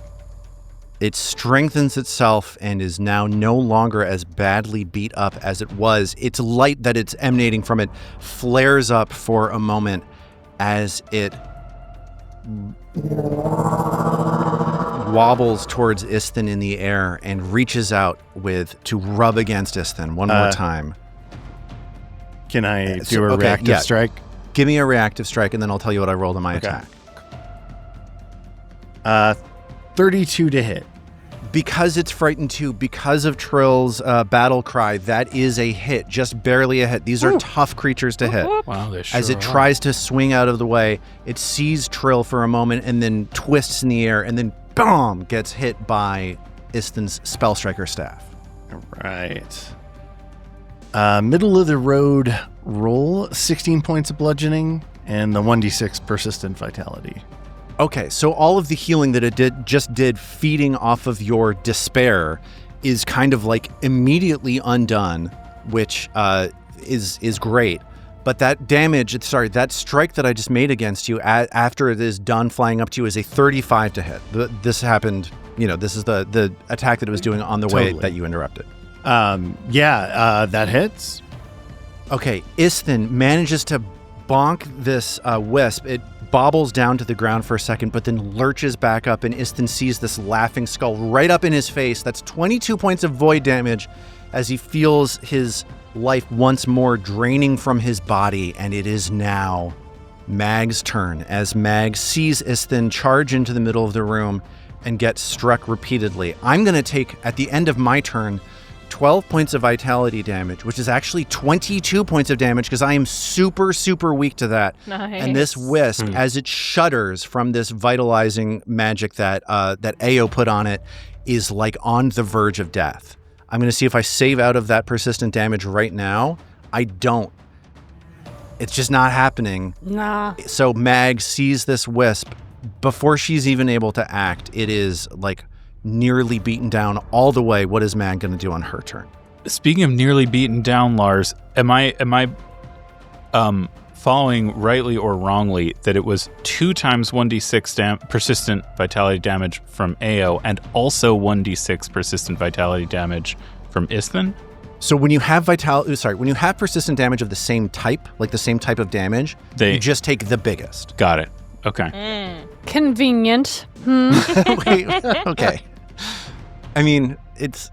It strengthens itself and is now no longer as badly beat up as it was. Its light that it's emanating from it flares up for a moment as it wobbles towards Istin in the air and reaches out to rub against Istin one more time. Can I do a reactive strike? Give me a reactive strike, and then I'll tell you what I rolled on my attack. 32 to hit. Because it's frightened too, because of Trill's battle cry, that is a hit, just barely a hit. These are tough creatures to hit. Wow, they sure As it are. tries to swing out of the way, it sees Trill for a moment and then twists in the air and then, boom, gets hit by Istin's Spell Striker staff. All right. Middle of the road roll, 16 points of bludgeoning, and the 1d6 persistent vitality. Okay, so all of the healing that it just did feeding off of your despair is kind of like immediately undone, which is great. But that that strike that I just made against you after it is done flying up to you is a 35 to hit. This happened, this is the attack that it was doing on the way that you interrupted. That hits. Okay, Istin manages to bonk this wisp. It bobbles down to the ground for a second, but then lurches back up, and Istin sees this laughing skull right up in his face. That's 22 points of void damage as he feels his life once more draining from his body, and it is now Mag's turn as Mag sees Istin charge into the middle of the room and get struck repeatedly. I'm going to take, at the end of my turn, 12 points of vitality damage, which is actually 22 points of damage because I am super, super weak to that. Nice. And this wisp, as it shudders from this vitalizing magic that Ao put on it, is like on the verge of death. I'm going to see if I save out of that persistent damage right now. I don't. It's just not happening. Nah. So Mag sees this wisp. Before she's even able to act, it is like nearly beaten down all the way. What is Mag going to do on her turn? Speaking of nearly beaten down, Lars, am I following rightly or wrongly that it was 2 times 1d6 persistent vitality damage from Ao and also 1d6 persistent vitality damage from Istin? So when you have persistent damage of the same type, like the same type of damage, you just take the biggest. Got it. Okay. Convenient. Wait, okay. I mean, it's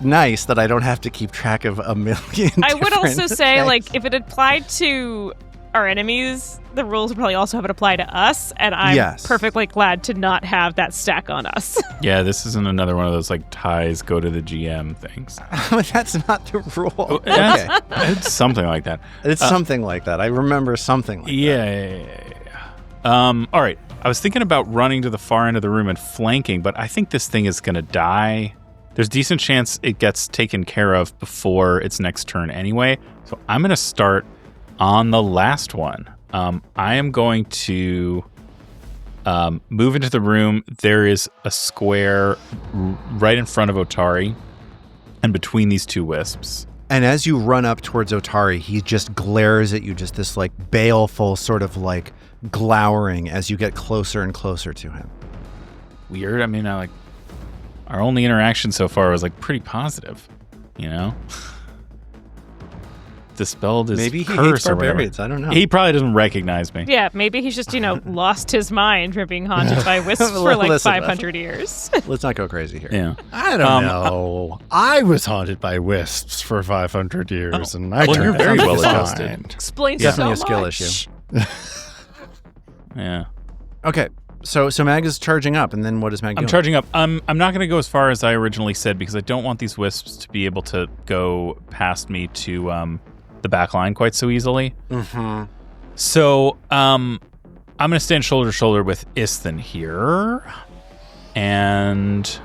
nice that I don't have to keep track of a million. I would also different say, effects. like, if it applied to our enemies, the rules would probably also have it apply to us, and I'm perfectly glad to not have that stack on us. Yeah, this isn't another one of those, like, ties go to the GM things. That's not the rule. Okay. It's something like that. It's something like that. I remember something like that. Yeah. All right. I was thinking about running to the far end of the room and flanking, but I think this thing is going to die. There's a decent chance it gets taken care of before its next turn anyway. So I'm going to start on the last one. I am going to move into the room. There is a square right in front of Otari and between these two wisps. And as you run up towards Otari, he just glares at you, just this like baleful sort of like glowering as you get closer and closer to him. Weird. I mean, our only interaction so far was like pretty positive, you know? Dispelled his maybe he curse hates or whatever. barbarians. I don't know. He probably doesn't recognize me. Yeah, maybe he's just, lost his mind from being haunted by wisps for like 500 years. Let's not go crazy here. Yeah. I don't know. I was haunted by wisps for 500 years, and I turned you're very out well fine. adjusted. Explains Definitely so a skill much. issue. Yeah. Okay, so Mag is charging up, and then what is Mag doing? I'm charging up. I'm not going to go as far as I originally said because I don't want these wisps to be able to go past me to the back line quite so easily. Mm-hmm. So I'm going to stand shoulder to shoulder with Isthan here and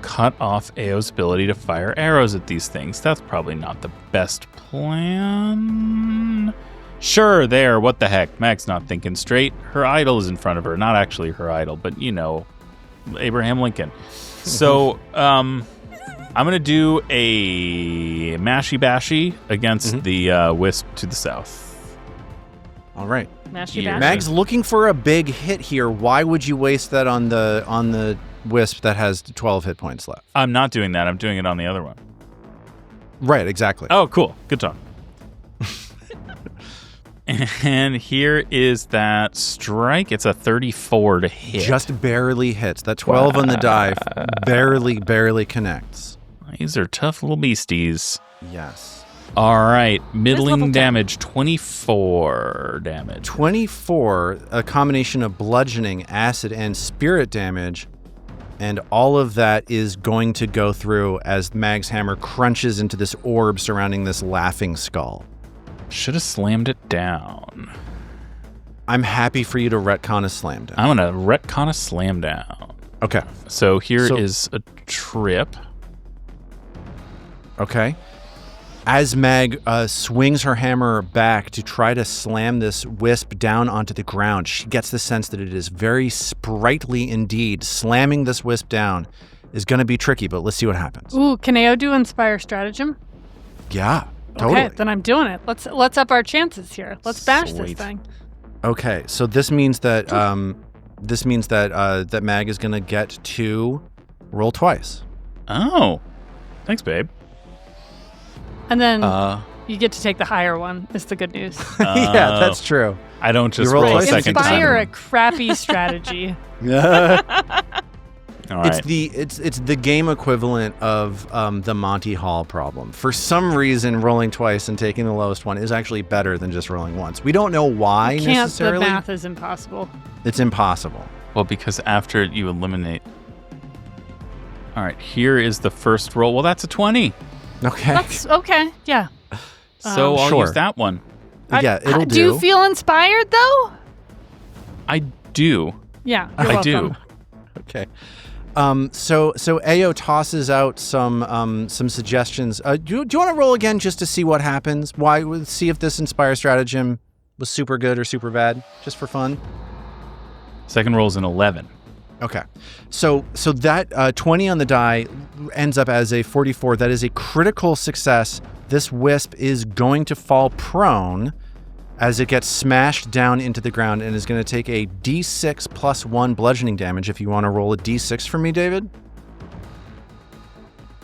cut off Ao's ability to fire arrows at these things. That's probably not the best plan. Sure, there, what the heck? Mag's not thinking straight. Her idol is in front of her. Not actually her idol, but Abraham Lincoln. So I'm going to do a mashy-bashy against the wisp to the south. All right. Mashy-bashy. Mag's looking for a big hit here. Why would you waste that on the wisp that has 12 hit points left? I'm not doing that. I'm doing it on the other one. Right, exactly. Oh, cool. Good talk. And here is that strike. It's a 34 to hit. Just barely hits. That 12 on the die barely connects. These are tough little beasties. Yes. All right. Middling level 10. damage, 24 damage. 24, a combination of bludgeoning, acid, and spirit damage. And all of that is going to go through as Mag's hammer crunches into this orb surrounding this laughing skull. Should have slammed it down. I'm happy for you to retcon a slam down. I'm going to retcon a slam down. Okay. So here is a trip. Okay. As Mag swings her hammer back to try to slam this wisp down onto the ground, she gets the sense that it is very sprightly indeed. Slamming this wisp down is going to be tricky, but let's see what happens. Ooh, can Ao do Inspire Stratagem? Yeah, totally. Okay, then I'm doing it. Let's up our chances here. Let's bash this Sweet. thing. Okay, so this means that that Mag is going to get to roll twice. Oh. Thanks, babe. And then you get to take the higher one, is the good news. Yeah, that's true. I don't just You roll roll a twice. second Inspire a time. crappy strategy. All right. It's the game equivalent of the Monty Hall problem. For some reason, rolling twice and taking the lowest one is actually better than just rolling once. We don't know why The necessarily. math is impossible. It's impossible. Well, because after you eliminate... All right, here is the first roll. Well, that's a 20. Okay. That's okay. Yeah. So I'll Sure. use that one. Yeah, it'll do. Do you feel inspired though? I do. Yeah. You're I welcome. do. Okay. So Ao tosses out some suggestions. Do you want to roll again just to see what happens? See if this Inspire Stratagem was super good or super bad, just for fun? Second roll is an 11. Okay. So that 20 on the die ends up as a 44. That is a critical success. This wisp is going to fall prone as it gets smashed down into the ground and is going to take a d6 plus 1 bludgeoning damage. If you want to roll a d6 for me, David.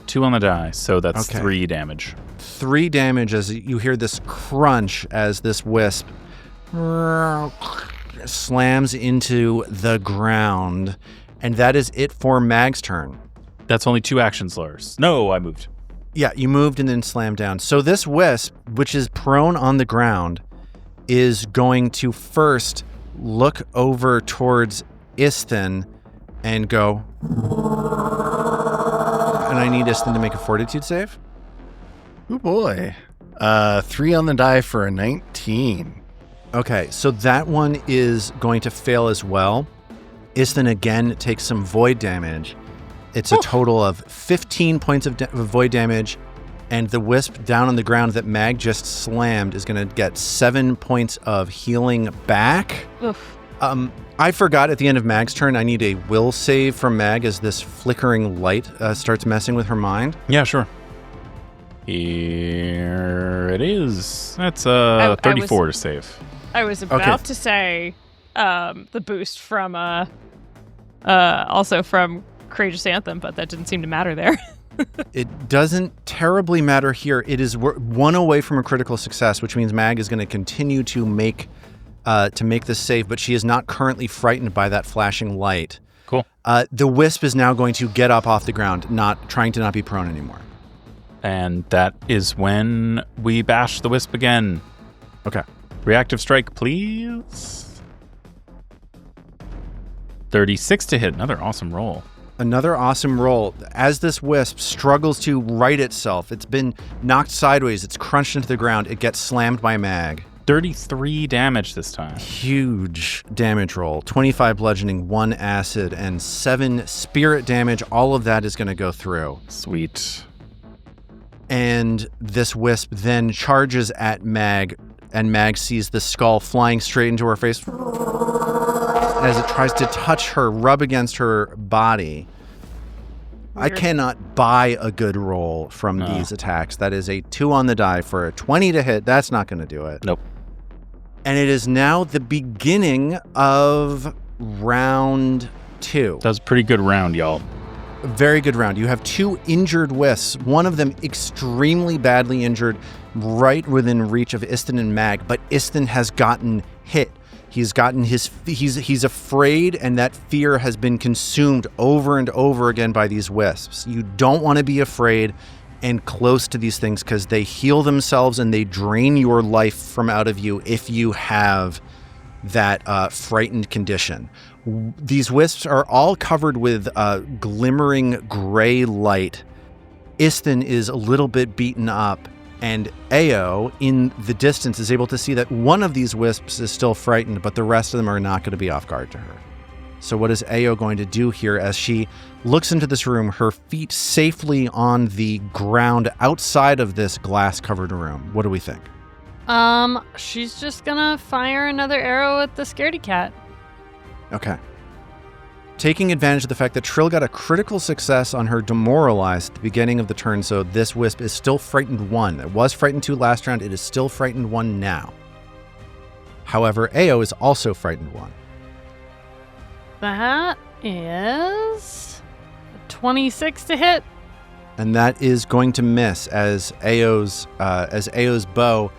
2 on the die, so that's Okay. 3 damage. 3 damage as you hear this crunch as this wisp slams into the ground. And that is it for Mag's turn. That's only 2 actions, Lars. No, I moved. Yeah, you moved and then slammed down. So this wisp, which is prone on the ground, is going to first look over towards Isthan and go... And I need Isthan to make a fortitude save. Oh boy. 3 on the die for a 19. Okay, so that one is going to fail as well. Isthan again takes some void damage. It's a total of 15 points of void damage, and the wisp down on the ground that Mag just slammed is going to get 7 points of healing back. Oof. I forgot at the end of Mag's turn, I need a will save from Mag as this flickering light starts messing with her mind. Yeah, sure. Here it is. That's 34 to save. I was about to say the boost from also from Courageous Anthem, but that didn't seem to matter there. It doesn't terribly matter here. It is one away from a critical success, which means Mag is going to continue to make this save, but she is not currently frightened by that flashing light. Cool. The wisp is now going to get up off the ground, trying to not be prone anymore. And that is when we bash the wisp again. Okay. Reactive strike, please. 36 to hit. Another awesome roll. Another awesome roll. As this wisp struggles to right itself, it's been knocked sideways, it's crunched into the ground, it gets slammed by Mag. 33 damage this time. Huge damage roll. 25 bludgeoning, 1 acid, and 7 spirit damage. All of that is going to go through. Sweet. And this wisp then charges at Mag, and Mag sees the skull flying straight into her face as it tries to touch her, rub against her body. Weird. I cannot buy a good roll from these attacks. That is a 2 on the die for a 20 to hit. That's not going to do it. Nope. And it is now the beginning of round 2. That was a pretty good round, y'all. A very good round. You have 2 injured wisps, one of them extremely badly injured, right within reach of Istin and Mag, but Istin has gotten hit. He's gotten he's afraid, and that fear has been consumed over and over again by these wisps. You don't want to be afraid and close to these things because they heal themselves and they drain your life from out of you if you have that frightened condition. These wisps are all covered with glimmering gray light. Istin is a little bit beaten up, and Ao, in the distance, is able to see that one of these wisps is still frightened, but the rest of them are not going to be off guard to her. So what is Ao going to do here as she looks into this room, her feet safely on the ground outside of this glass-covered room? What do we think? She's just gonna fire another arrow at the scaredy cat. Okay. Taking advantage of the fact that Trill got a critical success on her demoralized at the beginning of the turn, so this wisp is still frightened 1. It was frightened 2 last round, it is still frightened 1 now. However, Ao is also frightened 1. That is 26 to hit. And that is going to miss as Ao's bow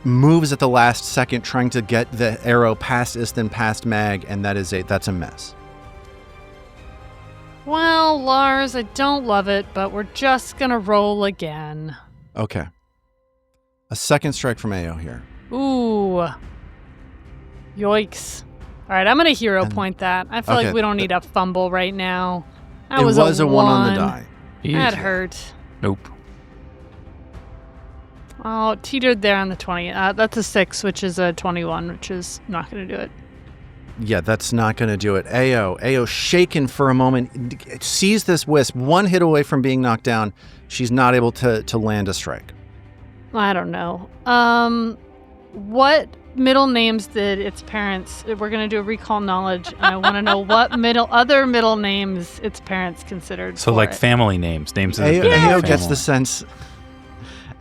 moves at the last second, trying to get the arrow past Istin, past Mag, and that's a miss. Well, Lars, I don't love it, but we're just gonna roll again. Okay. A second strike from Ao here. Ooh. Yikes. All right, I'm gonna hero point that. I feel like we don't need a fumble right now. That was a 1 on the die. That hurt. Nope. Oh, teetered there on the 20. That's a 6, which is a 21, which is not going to do it. Yeah, that's not going to do it. Ao, shaken for a moment, sees this wisp, 1 hit away from being knocked down. She's not able to land a strike. I don't know. What middle names did its parents... We're going to do a recall knowledge, and I want to know what other middle names its parents considered. So like family names. Names of Ao gets the sense...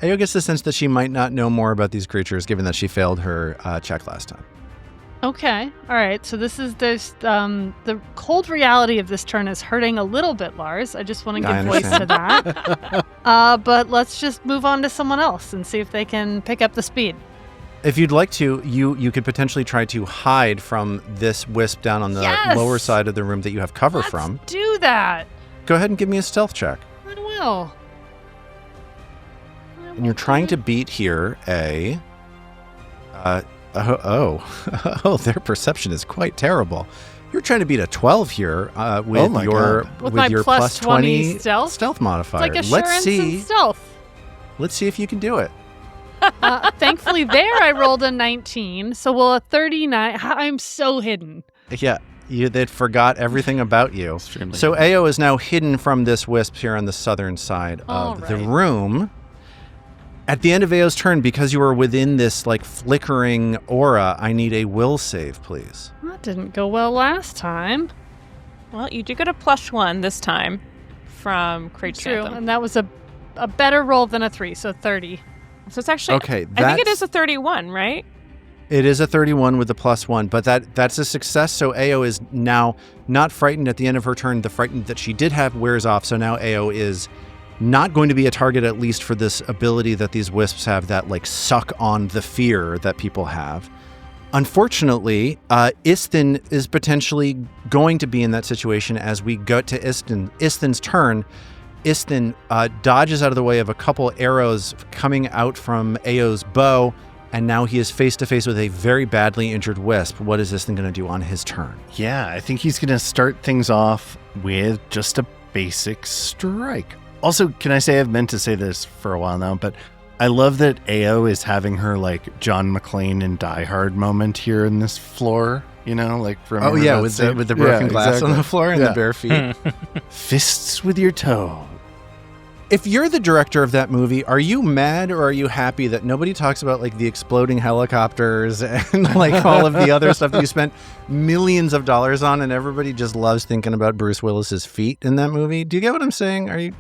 Ao gets the sense that she might not know more about these creatures, given that she failed her check last time. Okay. All right. So this is the cold reality of this turn is hurting a little bit, Lars. I just want to give voice to that. But let's just move on to someone else and see if they can pick up the speed. If you'd like to, you could potentially try to hide from this wisp down on the lower side of the room that you have cover from. Let's do that. Go ahead and give me a stealth check. I will. And you're trying to beat here their perception is quite terrible. You're trying to beat a 12 here with my your plus 20 stealth modifier. It's like assurance and stealth. Let's see if you can do it. Thankfully there I rolled a 19, so a 39. I'm so hidden. Yeah, they'd forgot everything about you. So Ao is now hidden from this wisp here on the southern side of the room. At the end of Ao's turn, because you are within this flickering aura, I need a will save, please. That didn't go well last time. Well, you do get a +1 this time from Craig's True, Anthem. and that was a better roll than a 3, so 30. So it's actually okay. I think it is a 31, right? It is a 31 with the +1, but that's a success. So Ao is now not frightened at the end of her turn. The frightened that she did have wears off, so now Ao is not going to be a target, at least for this ability that these wisps have that suck on the fear that people have. Unfortunately, Istin is potentially going to be in that situation as we go to Istin's turn. Istin dodges out of the way of a couple arrows coming out from Ao's bow And now he is face to face with a very badly injured Wisp. What is this thing going to do on his turn? Yeah, I think he's going to start things off with just a basic strike. Also, can I say, I've meant to say this for a while now, but I love that Ao is having her like John McClane in Die Hard moment here in this floor. You know, like from with the broken glass on the floor and the bare feet. Fists with your toe. If you're the director of that movie, are you mad or are you happy that nobody talks about like the exploding helicopters and like all of the other stuff that you spent millions of dollars on, and everybody just loves thinking about Bruce Willis's feet in that movie? Do you get what I'm saying? Are you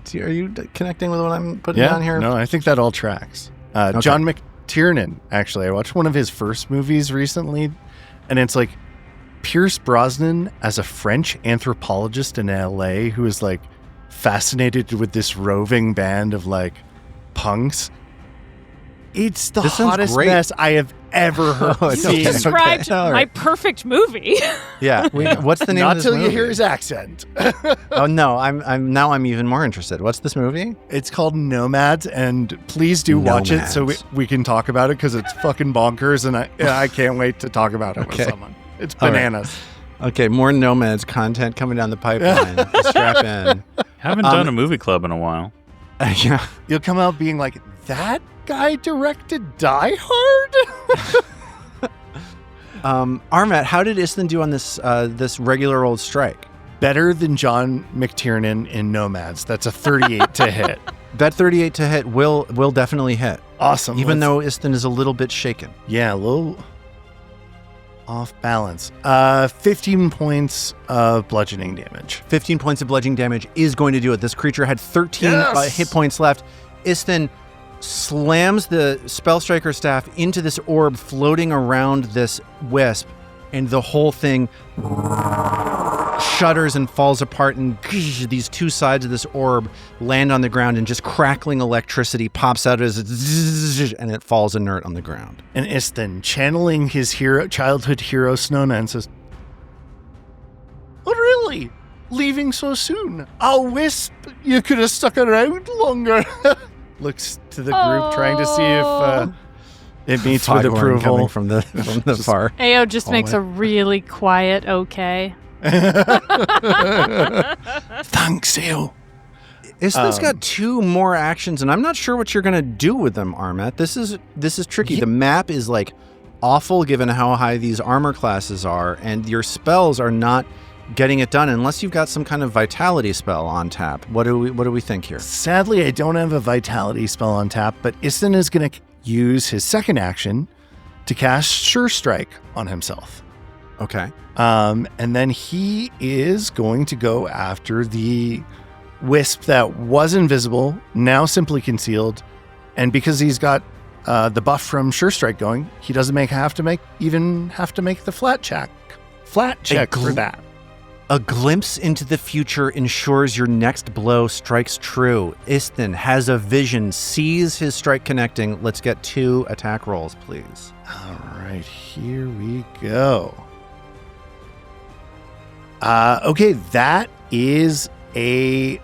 connecting with what I'm putting down here? No, I think that all tracks. Okay. John McTiernan, actually, I watched one of his first movies recently, and it's like Pierce Brosnan as a French anthropologist in LA who is like fascinated with this roving band of like punks. It's the hottest mess I have ever heard. You described my perfect movie. Yeah. What's the name of this movie? Not till you hear his accent. Oh no, I'm even more interested. What's this movie? It's called Nomads, and please do watch it so we can talk about it, because it's fucking bonkers, and I can't wait to talk about it with someone. It's bananas. Right. Okay, more Nomads content coming down the pipeline. Strap in. Haven't done a movie club in a while. Yeah. You'll come out being like, that guy directed Die Hard? Armat, how did Istin do on this regular old strike? Better than John McTiernan in Nomads. That's a 38 to hit. That 38 to hit will definitely hit. Awesome. Even though Istin is a little bit shaken. Yeah, a little off balance. 15 points of bludgeoning damage. 15 points of bludgeoning damage is going to do it. This creature had 13 hit points left. Istin slams the Spellstriker staff into this orb floating around this wisp, and the whole thing shudders and falls apart, and these two sides of this orb land on the ground, and just crackling electricity pops out as it, and it falls inert on the ground. And Istin, channeling his childhood hero Snowman, says, "Oh, really? Leaving so soon? Oh, Wisp, you could have stuck around longer." Looks to the group, trying to see if it meets with approval coming from the far. Ao just makes a really quiet okay. Thanks, Ao. Istin's got two more actions, and I'm not sure what you're going to do with them, Armat. This is tricky. The map is like awful given how high these armor classes are, and your spells are not getting it done unless you've got some kind of vitality spell on tap. What do we think here? Sadly, I don't have a vitality spell on tap, but Istin is going to use his second action to cast Sure Strike on himself. Okay. And then he is going to go after the wisp that was invisible, now simply concealed. And because he's got the buff from Sure Strike going, he doesn't have to make the flat check for that. A glimpse into the future ensures your next blow strikes true. Istin has a vision, sees his strike connecting. Let's get 2 attack rolls, please. All right, here we go. Okay, that is I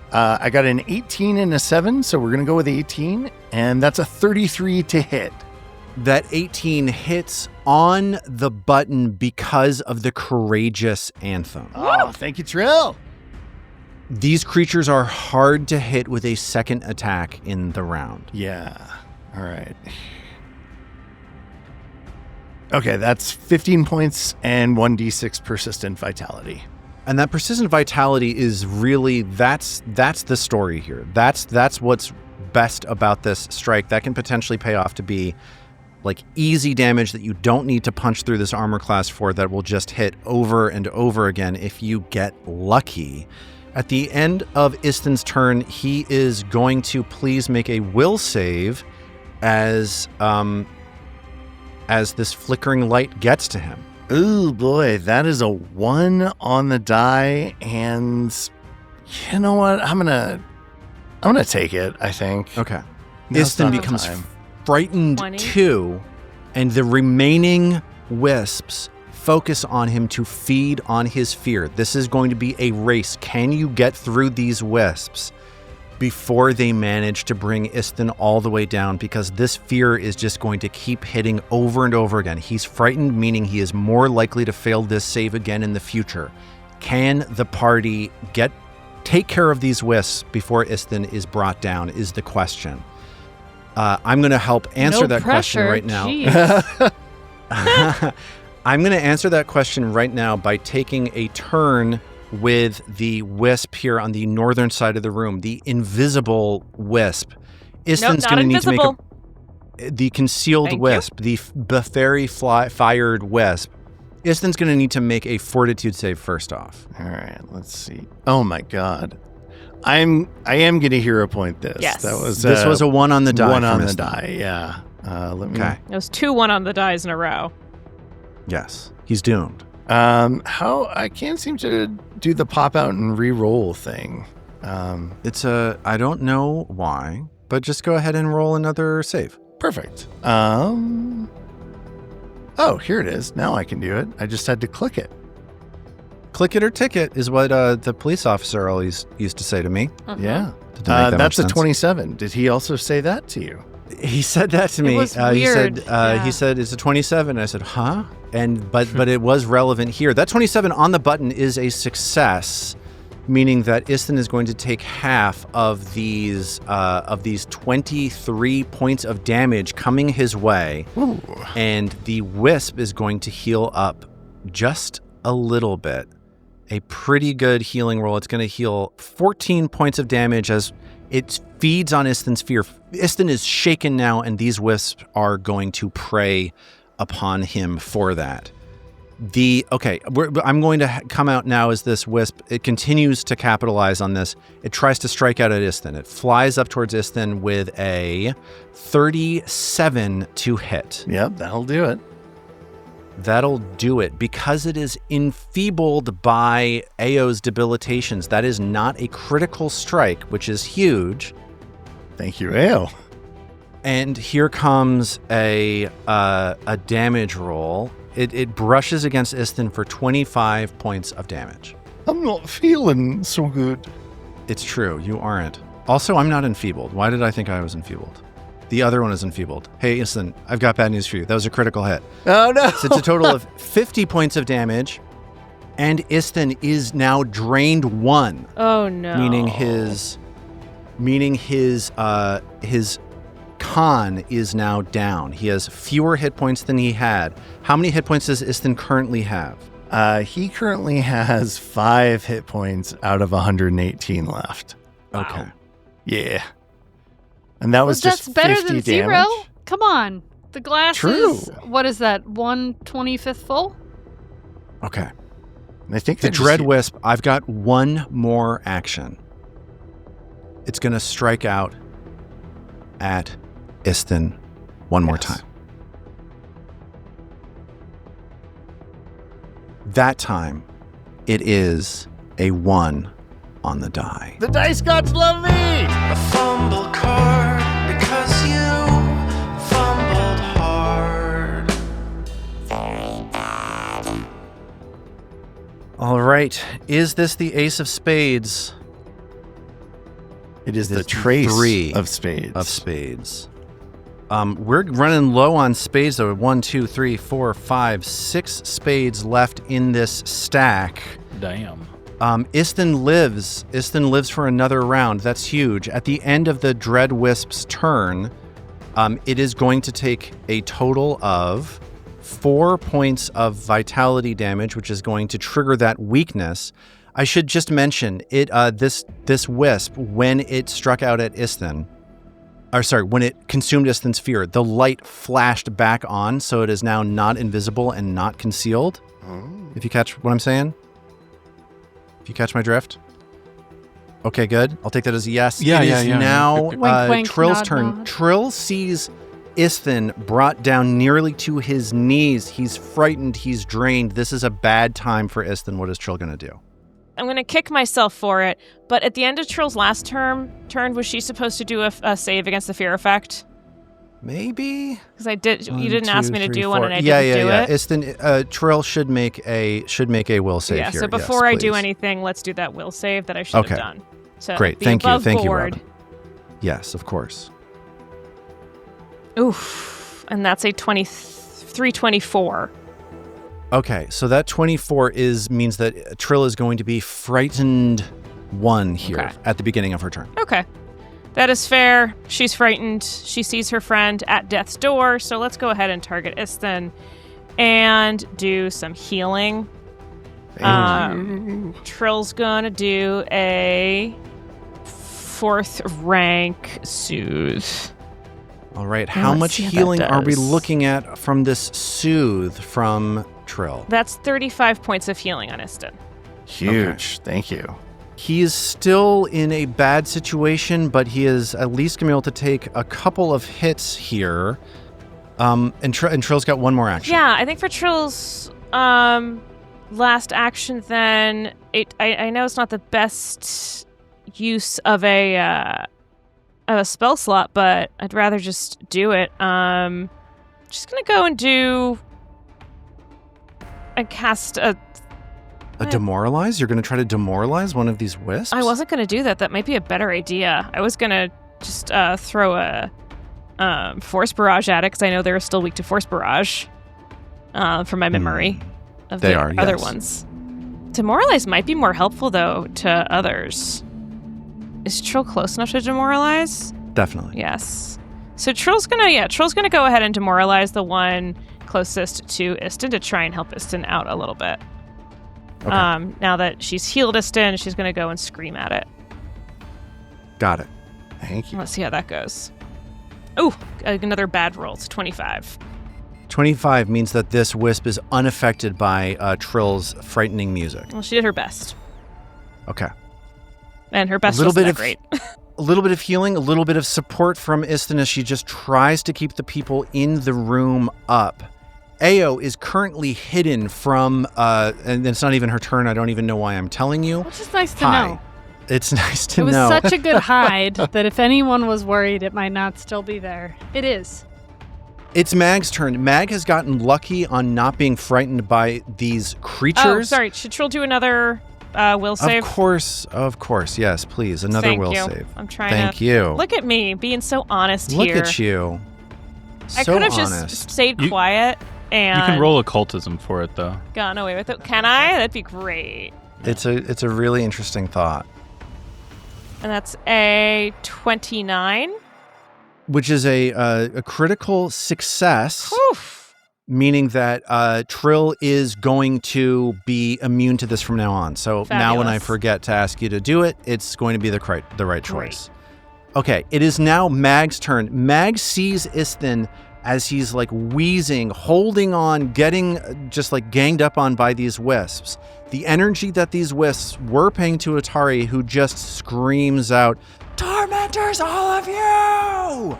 got an 18 and a 7, so we're going to go with 18, and that's a 33 to hit. That 18 hits on the button because of the Courageous Anthem. Oh, thank you, Trill. These creatures are hard to hit with a second attack in the round. Yeah. All right. Okay, that's 15 points and 1d6 persistent vitality. And that persistent vitality is really, that's the story here. That's what's best about this strike. That can potentially pay off to be like easy damage that you don't need to punch through this armor class for, that will just hit over and over again if you get lucky. At the end of Istin's turn, he is going to please make a will save as this flickering light gets to him. Oh boy, that is a 1 on the die, and you know what? I'm gonna take it, I think. Okay. Now's Istin not the becomes time. frightened 20. too, and the remaining wisps focus on him to feed on his fear. This is going to be a race. Can you get through these wisps? before they manage to bring Istin all the way down, because this fear is just going to keep hitting over and over again. He's frightened, meaning he is more likely to fail this save again in the future. Can the party take care of these wisps before Istin is brought down is the question. I'm going to help answer that question right now. I'm going to answer that question right now by taking a turn with the wisp here on the northern side of the room, the invisible wisp. Istin's going to need to make the concealed wisp, the fairy fired wisp. Istin's going to need to make a fortitude save first off. All right, let's see. Oh my god. I am going to hero point this. Yes. This was a 1 on the die. 1 on the die, yeah. Okay. It was 2 1 on the dice in a row. Yes, he's doomed. How I can't seem to do the pop out and re-roll thing. I don't know why, but just go ahead and roll another save. Perfect. Oh, here it is. Now I can do it. I just had to click it. Click it or ticket is what the police officer always used to say to me. Uh-huh. Yeah. That's a 27. Did he also say that to you? He said that to me. It was weird. He said it's a 27. I said, huh? But it was relevant here. That 27 on the button is a success, meaning that Istin is going to take half of these 23 points of damage coming his way. Ooh. And the wisp is going to heal up just a little bit. A pretty good healing roll. It's going to heal 14 points of damage as it feeds on Istin's fear. Istin is shaken now, and these wisps are going to prey upon him for that. I'm going to come out now as this wisp. It continues to capitalize on this. It tries to strike out at Istin. It flies up towards Istin with a 37 to hit. Yep, that'll do it. That'll do it. Because it is enfeebled by Ao's debilitations, that is not a critical strike, which is huge. Thank you, Ao. And here comes a damage roll. It brushes against Istin for 25 points of damage. I'm not feeling so good. It's true, you aren't. Also, I'm not enfeebled. Why did I think I was enfeebled? The other one is enfeebled. Hey, Istin, I've got bad news for you. That was a critical hit. Oh, no. So it's a total of 50 points of damage, and Istin is now drained 1. Oh, no. Meaning his con is now down. He has fewer hit points than he had. How many hit points does Istin currently have? He currently has 5 hit points out of 118 left. Wow. Okay. Yeah. And that was just that's better 50 than 0. damage. Come on. The glass True. is, what is that, 1/25 full? Okay. And I think The Dread Wisp, I've got one more action. It's going to strike out at Istin one more time. That time, it is a 1 on the die. The dice gods love me! A fumble card because you fumbled hard. All right. Is this the Ace of Spades? It is the It is trace 3 of spades. Of spades. We're running low on spades, though. 1, 2, 3, 4, 5, 6 spades left in this stack. Damn. Istin lives. Istin lives for another round. That's huge. At the end of the Dread Wisp's turn, it is going to take a total of 4 points of vitality damage, which is going to trigger that weakness. I should just mention it. This wisp, when it struck out at Istin, when it consumed Istin's fear, the light flashed back on, so it is now not invisible and not concealed. If you catch what I'm saying. If you catch my drift? Okay, good. I'll take that as a yes. Yeah, it is now Wink, wink, Trill's nod, turn. nod. Trill sees Istin brought down nearly to his knees. He's frightened. He's drained. This is a bad time for Istin. What is Trill going to do? I'm going to kick myself for it, but at the end of Trill's last turn, was she supposed to do a save against the fear effect? Maybe. Because I did. You 1, didn't ask 2, me to 3, do 4. one, and I yeah, didn't do it. Istin, Trill should make a will save Yeah. here. So before Yes, I do please. anything, let's do that will save that I should Okay. have done. So Great. the Thank you. above Thank you, board Robin. Yes, of course. Oof. And that's a 324. Okay, so that 24 means that Trill is going to be frightened 1 here at the beginning of her turn. Okay. That is fair. She's frightened. She sees her friend at death's door. So let's go ahead and target Istin and do some healing. Trill's gonna do a 4th rank soothe. All right, how much healing are we looking at from this soothe from Trill? That's 35 points of healing on Istin. Huge. Okay. Thank you. He is still in a bad situation, but he is at least going to be able to take a couple of hits here. And Trill's got one more action. Yeah, I think for Trill's last action, then I know it's not the best use of a spell slot, but I'd rather just do it. Just gonna go and cast a demoralize? You're going to try to demoralize one of these wisps? I wasn't going to do that. That might be a better idea. I was going to just throw a force barrage at it because I know they're still weak to force barrage from my memory of the other ones. Demoralize might be more helpful, though, to others. Is Trill close enough to demoralize? Definitely. Yes. So Trill's gonna go ahead and demoralize the one closest to Istin to try and help Istin out a little bit. Okay. Now that she's healed Istin, she's going to go and scream at it. Got it. Thank you. Let's see how that goes. Ooh, another bad roll. It's 25. 25 means that this wisp is unaffected by Trill's frightening music. Well, she did her best. Okay. And her best wasn't that great. A little bit of healing, a little bit of support from Istin as she just tries to keep the people in the room up. Ao is currently hidden from, and it's not even her turn. I don't even know why I'm telling you. Which is nice to know. It's nice to know. It was such a good hide that if anyone was worried, it might not still be there. It is. It's Mag's turn. Mag has gotten lucky on not being frightened by these creatures. Oh, sorry. Should Trill do another will save? Of course. Yes, please. Another will save. I'm trying Thank you. Look at me being so honest here. Look at you. I could have just stayed quiet. And you can roll occultism for it, though. Gone away with it. Can I? That'd be great. It's a really interesting thought. And that's a 29. Which is a critical success. Oof. Meaning that Trill is going to be immune to this from now on. So now when I forget to ask you to do it, it's going to be the right choice. Great. Okay, it is now Mag's turn. Mag sees Istin as he's like wheezing, holding on, getting just like ganged up on by these wisps. The energy that these wisps were paying to Atari, who just screams out, "Tormentors, all of you!"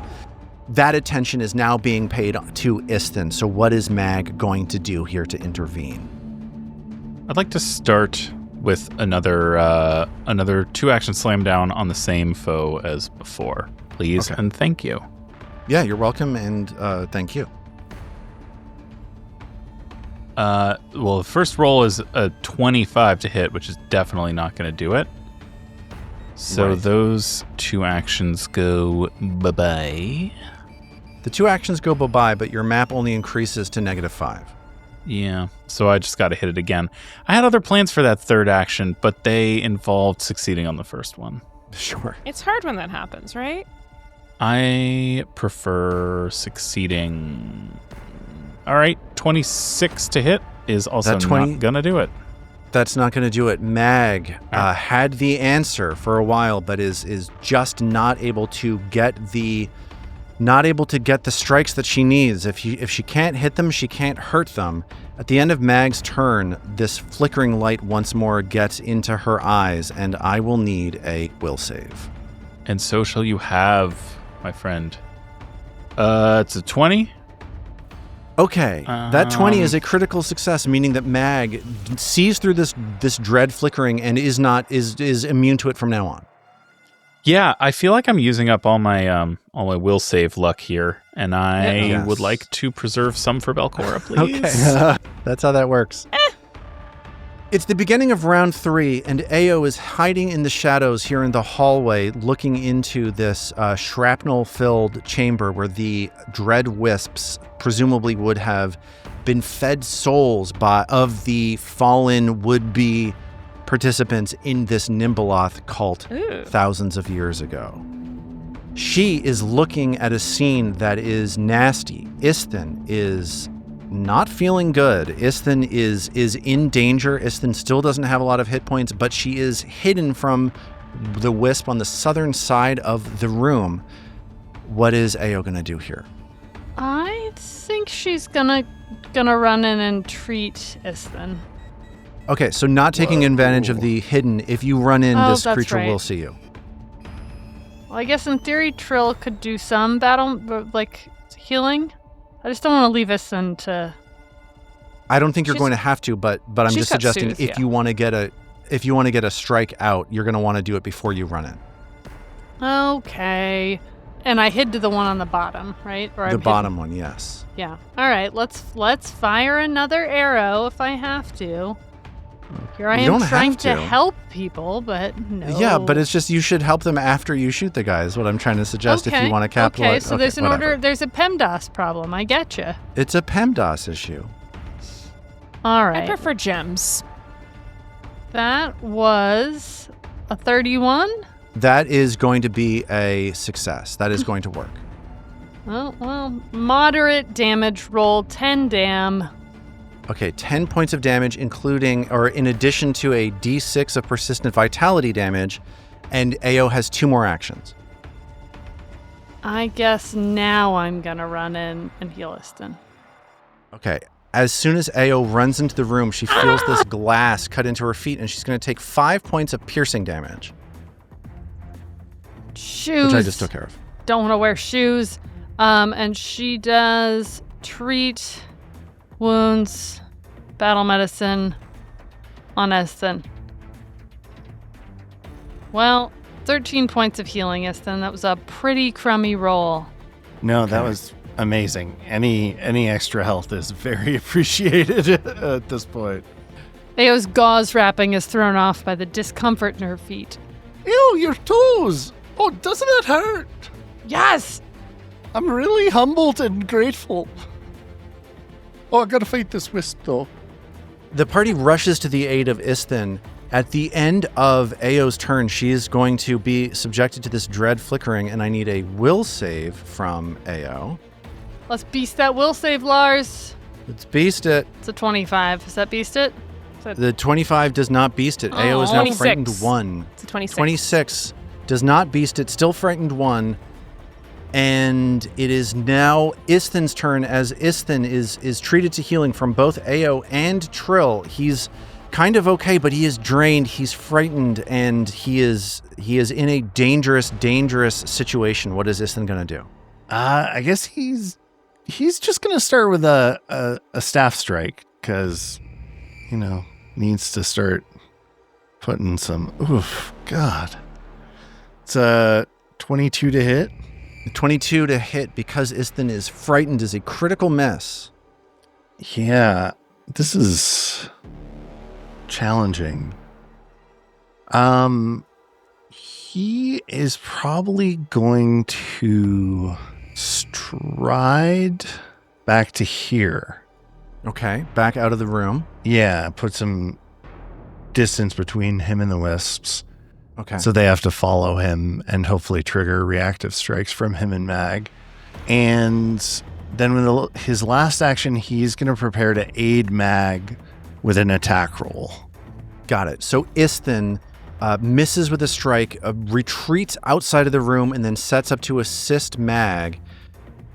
That attention is now being paid to Istin. So what is Mag going to do here to intervene? I'd like to start with another 2-action slam down on the same foe as before, please, and thank you. Yeah, you're welcome, and thank you. Well, the first roll is a 25 to hit, which is definitely not going to do it. So those 2 actions go bye-bye. The 2 actions go bye-bye, but your map only increases to -5. Yeah, so I just got to hit it again. I had other plans for that 3rd action, but they involved succeeding on the first one. Sure. It's hard when that happens, right? I prefer succeeding. All right, 26 to hit is also not going to do it. That's not going to do it. Mag had the answer for a while, but is just not able to get the strikes that she needs. If she can't hit them, she can't hurt them. At the end of Mag's turn, this flickering light once more gets into her eyes, and I will need a will save. And so shall you have, my friend. It's a 20. Okay, that 20 is a critical success, meaning that Mag sees through this dread flickering and is immune to it from now on. Yeah, I feel like I'm using up all my will save luck here, and I would like to preserve some for Belcora, please. Okay, that's how that works. It's the beginning of round 3, and Ao is hiding in the shadows here in the hallway, looking into this shrapnel-filled chamber where the dread wisps presumably would have been fed souls of the fallen would-be participants in this Nimbaloth cult thousands of years ago. She is looking at a scene that is nasty. Isthin is not feeling good. Isthin is in danger. Isthin still doesn't have a lot of hit points, but she is hidden from the wisp on the southern side of the room. What is Ao gonna do here? I think she's gonna run in and treat Isthin. Okay, so not taking advantage of the hidden. If you run in, this creature will see you. Well, I guess in theory, Trill could do some battle, like healing. I just don't want to leave Isthin to. I don't think you're going to have to, but I'm just suggesting soothe, if you want to get a strike out, you're going to want to do it before you run in. Okay. And I hid to the one on the bottom, right? Or the bottom one, yes. Yeah. All right. Let's fire another arrow if I have to. Here I am trying to help people, but no. Yeah, but it's just you should help them after you shoot the guy is what I'm trying to suggest if you want to capitalize. Okay, so there's there's a PEMDAS problem. I getcha. It's a PEMDAS issue. All right. I prefer gems. That was a 31. That is going to be a success. That is going to work. Well, moderate damage roll, 10 dam. Okay, 10 points of damage, in addition to a d6 of persistent vitality damage, and Ao has 2 more actions. I guess now I'm gonna run in and heal Isthin. Okay, as soon as Ao runs into the room, she feels this glass cut into her feet, and she's going to take 5 points of piercing damage. Shoes. Which I just took care of. Don't want to wear shoes. And she does treat wounds, battle medicine on Isthin. Well, 13 points of healing, Isthin. That was a pretty crummy roll. No, that was amazing. Any extra health is very appreciated at this point. Ao's gauze wrapping is thrown off by the discomfort in her feet. Ew, your toes! Oh, doesn't that hurt? Yes! I'm really humbled and grateful. Oh, I gotta fight this wisp, though. The party rushes to the aid of Isthin. At the end of Ao's turn, she is going to be subjected to this dread flickering, and I need a will save from Ao. Let's beast that will save, Lars. Let's beast it. It's a 25. Does that beast it? The 25 does not beast it. Ao is now 26. frightened 1. It's a 26. 26 does not beast it. Still frightened 1. And it is now Isthin's turn as Isthin is treated to healing from both Ao and Trill. He's kind of okay, but he is drained, he's frightened, and he is in a dangerous situation. What is Isthin going to do? I guess he's just going to start with a staff strike because, needs to start putting some, God. It's a 22 to hit. 22 to hit because Isthin is frightened is a critical miss. Yeah, this is challenging. He is probably going to stride back to here. Okay, back out of the room. Yeah, put some distance between him and the wisps. Okay. So they have to follow him and hopefully trigger reactive strikes from him and Mag. And then with his last action, he's going to prepare to aid Mag with an attack roll. Got it. So Isthin misses with a strike, retreats outside of the room, and then sets up to assist Mag.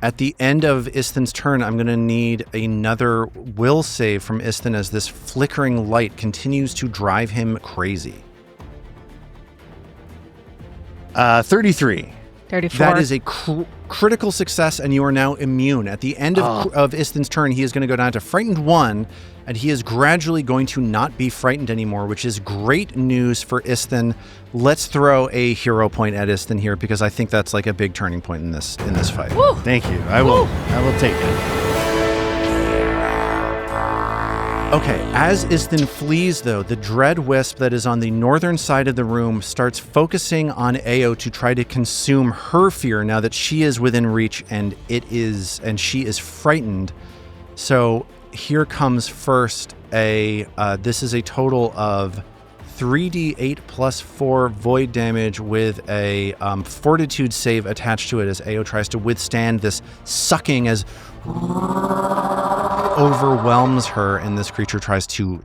At the end of Isthin's turn, I'm going to need another will save from Isthin as this flickering light continues to drive him crazy. 33. 34. That is a critical success, and you are now immune. At the end of Isthin's turn, he is going to go down to frightened 1, and he is gradually going to not be frightened anymore, which is great news for Isthin. Let's throw a hero point at Isthin here, because I think that's like a big turning point in this fight. Woo! Thank you. I will take it. Okay, as Isthin flees, though, the dread wisp that is on the northern side of the room starts focusing on Ao to try to consume her fear now that she is within reach and she is frightened. So here comes first this is a total of 3d8 plus 4 void damage with a fortitude save attached to it as Ao tries to withstand this sucking as overwhelms her, and this creature tries to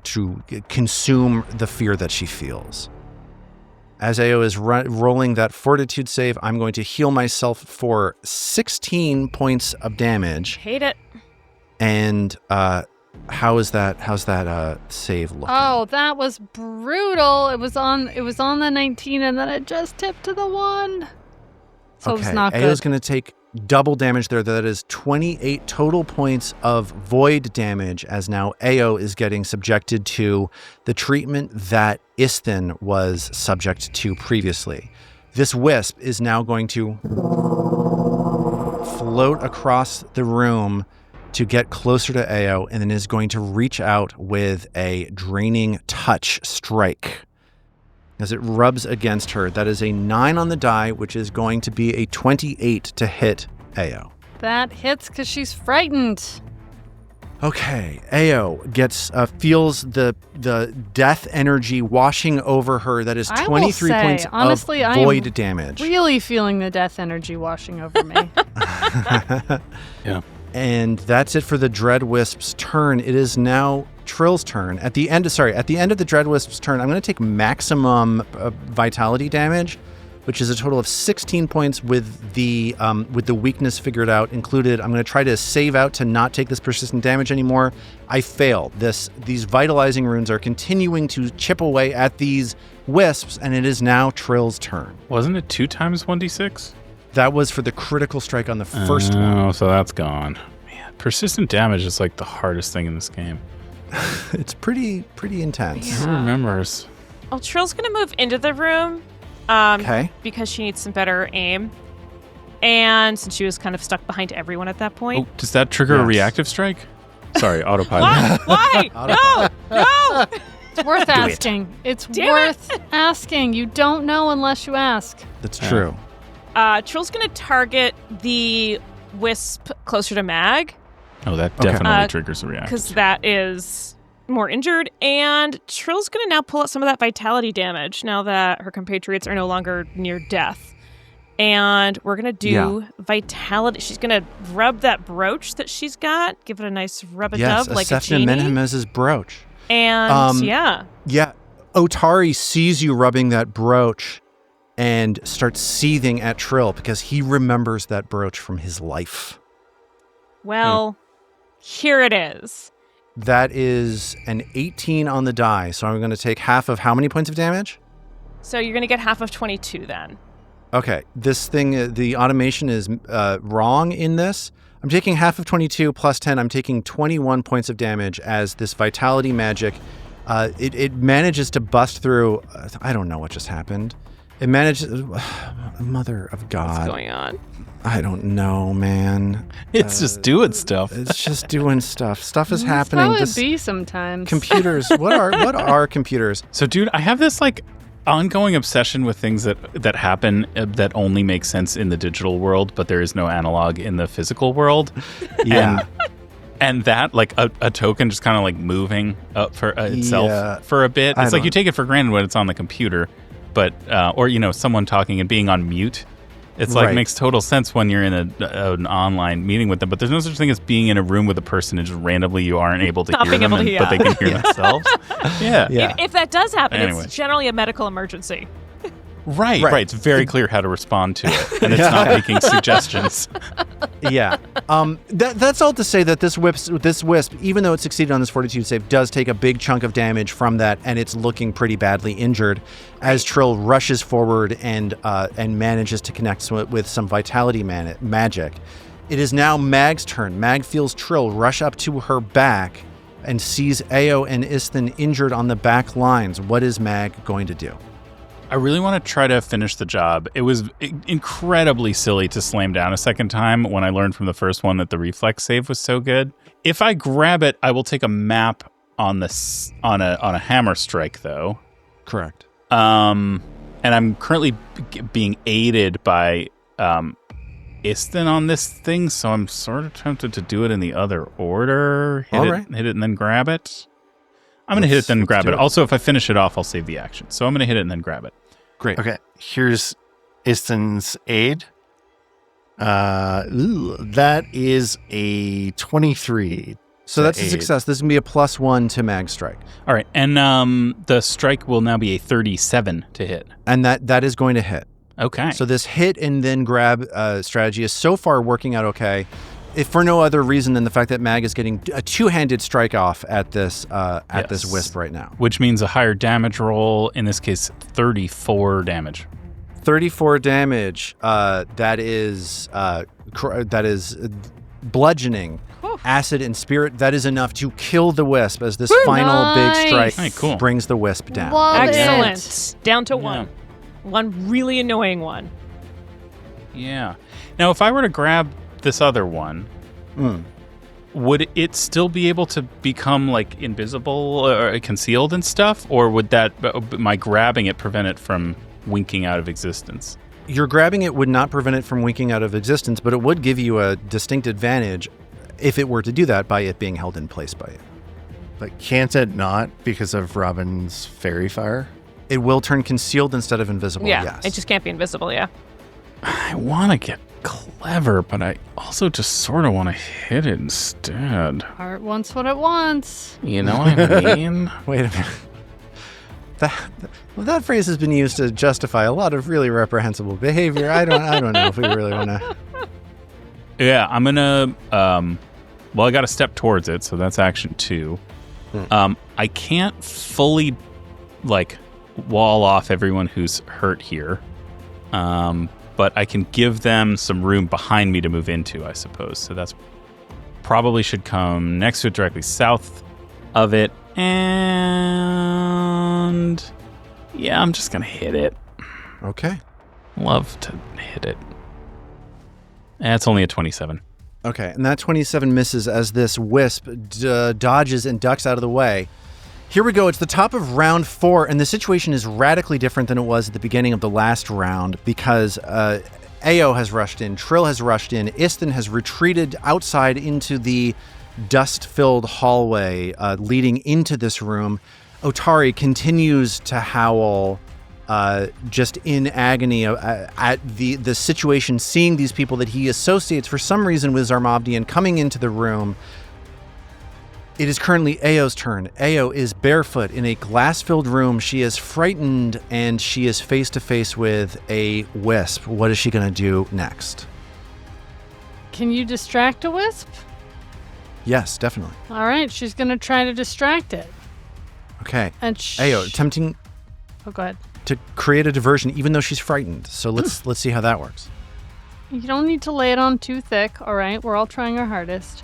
consume the fear that she feels. As Ao is rolling that fortitude save, I'm going to heal myself for 16 points of damage. Hate it. And how's that save looking? Oh, that was brutal. It was on the 19 and then it just tipped to the 1. So okay, it was not good. Ao's going to take double damage there. That is 28 total points of void damage, as now Ao is getting subjected to the treatment that Isthin was subject to previously. This wisp is now going to float across the room to get closer to Ao, and then is going to reach out with a draining touch strike. As it rubs against her, that is a 9 on the die, which is going to be a 28 to hit Ao. That hits because she's frightened. Okay, Ao feels the death energy washing over her. That is 23 points honestly, of void damage. Really feeling the death energy washing over me. Yeah. And that's it for the Dread Wisp's turn. It is now Trill's turn. At the end of the Dread Wisp's turn, I'm going to take maximum vitality damage, which is a total of 16 points with the weakness figured out included. I'm going to try to save out to not take this persistent damage anymore. I fail. These vitalizing runes are continuing to chip away at these wisps, and it is now Trill's turn. Wasn't it 2 times 1d6? That was for the critical strike on the first one. Oh, so that's gone. Man, persistent damage is like the hardest thing in this game. It's pretty intense. Who remembers? Well, Trill's going to move into the room Okay. because she needs some better aim. And since she was kind of stuck behind everyone at that point. Oh, does that trigger a Yes. reactive strike? Sorry, autopilot. Why? No! It's worth asking. It's worth asking. You don't know unless you ask. That's true. Trill's going to target the wisp closer to Mag. Oh, that definitely triggers a reaction. Because that is more injured. And Trill's going to now pull out some of that vitality damage now that her compatriots are no longer near death. And we're going to do vitality. She's going to rub that brooch that she's got. Give it a nice rub-a-dub like a genie. Yes, Menhemez's brooch. And yeah. Yeah. Otari sees you rubbing that brooch and starts seething at Trill because he remembers that brooch from his life. Well, here it is. That is an 18 on the die. So I'm going to take half of how many points of damage? So you're going to get half of 22 then. Okay. This thing, the automation is wrong in this. I'm taking half of 22 plus 10. I'm taking 21 points of damage as this vitality magic. It manages to bust through. I don't know what just happened. It manages. Mother of God. What's going on? I don't know, man. It's just doing stuff. It's just doing stuff. Stuff is That's happening. how it be sometimes. Computers. What are computers? So, dude, I have this like ongoing obsession with things that happen that only make sense in the digital world, but there is no analog in the physical world. Yeah. And that, like a token just kind of like moving up for itself for a bit. It's like you take it for granted when it's on the computer, but or someone talking and being on mute. It's like makes total sense when you're in an online meeting with them, but there's no such thing as being in a room with a person and just randomly you aren't able to hear them, but they can hear themselves. Yeah. If that does happen, Anyway. it's generally a medical emergency. Right. It's very clear how to respond to it, and it's not making suggestions. Yeah. That's all to say that this wisp, even though it succeeded on this fortitude save, does take a big chunk of damage from that, and it's looking pretty badly injured as Trill rushes forward and manages to connect with some vitality magic. It is now Mag's turn. Mag feels Trill rush up to her back and sees Ao and Isthin injured on the back lines. What is Mag going to do? I really want to try to finish the job. It was incredibly silly to slam down a second time when I learned from the first one that the reflex save was so good. If I grab it, I will take a map on a hammer strike though. Correct. And I'm currently being aided by Istin on this thing, so I'm sort of tempted to do it in the other order. Hit it and then grab it. I'm going to hit it then grab it. Also, if I finish it off, I'll save the action. So I'm going to hit it and then grab it. Great. Okay, here's Istin's aid. That is a 23. So that's a success. This is going to be a +1 to mag strike. All right, and the strike will now be a 37 to hit. And that is going to hit. Okay. So this hit and then grab strategy is so far working out okay, if for no other reason than the fact that Mag is getting a two-handed strike off at this this wisp right now. Which means a higher damage roll, in this case 34 damage. 34 damage. That is bludgeoning, acid, and spirit. That is enough to kill the wisp as this final big strike brings the wisp down. Excellent. Down to one. One really annoying one. Yeah. Now, if I were to grab this other one, would it still be able to become like invisible or concealed and stuff? Or would my grabbing it prevent it from winking out of existence? Your grabbing it would not prevent it from winking out of existence, but it would give you a distinct advantage if it were to do that by it being held in place by you. But can't it not because of Robin's fairy fire? It will turn concealed instead of invisible, yeah, yes. It just can't be invisible, yeah. I want to get clever, but I also just sort of want to hit it instead. Heart wants what it wants. You know what I mean? Wait a minute. That phrase has been used to justify a lot of really reprehensible behavior. I don't know if we really want to. Yeah, I'm gonna. Well, I got to step towards it, so that's action 2. I can't fully wall off everyone who's hurt here, but I can give them some room behind me to move into, I suppose. So that's probably should come next to it, directly south of it, and yeah, I'm just gonna hit it. Okay. Love to hit it. It's only a 27. Okay, and that 27 misses as this wisp dodges and ducks out of the way. Here we go. It's the top of round 4, and the situation is radically different than it was at the beginning of the last round because Ao has rushed in, Trill has rushed in, Istin has retreated outside into the dust-filled hallway leading into this room. Otari continues to howl just in agony at the situation, seeing these people that he associates for some reason with Zarmabdian coming into the room. It is currently Ao's turn. Ao is barefoot in a glass-filled room. She is frightened, and she is face-to-face with a wisp. What is she going to do next? Can you distract a wisp? Yes, definitely. All right, she's going to try to distract it. Okay. And Ao, attempting Oh, go ahead. to create a diversion, even though she's frightened. So let's see how that works. You don't need to lay it on too thick, all right? We're all trying our hardest.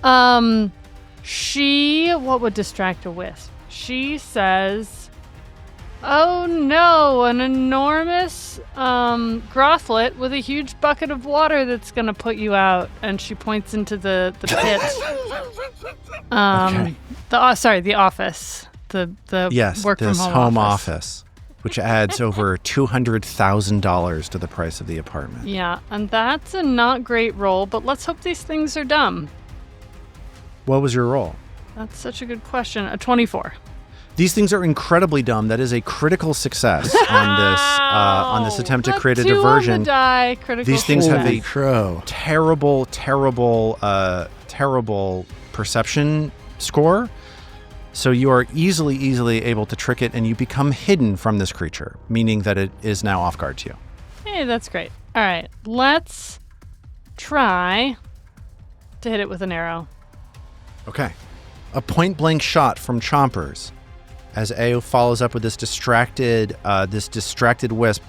What would distract a wisp? She says, oh no, an enormous grothlet with a huge bucket of water that's going to put you out. And she points into the pit. Okay. The office. The work this from home office, which adds over $200,000 to the price of the apartment. Yeah, and that's a not great roll, but let's hope these things are dumb. What was your roll? That's such a good question. A 24. These things are incredibly dumb. That is a critical success on this attempt to create a diversion. On the die, critical These things success. have a terrible perception score. So you are easily able to trick it, and you become hidden from this creature, meaning that it is now off guard to you. Hey, that's great. All right, let's try to hit it with an arrow. Okay. A point-blank shot from Chompers as Ao follows up with this distracted wisp.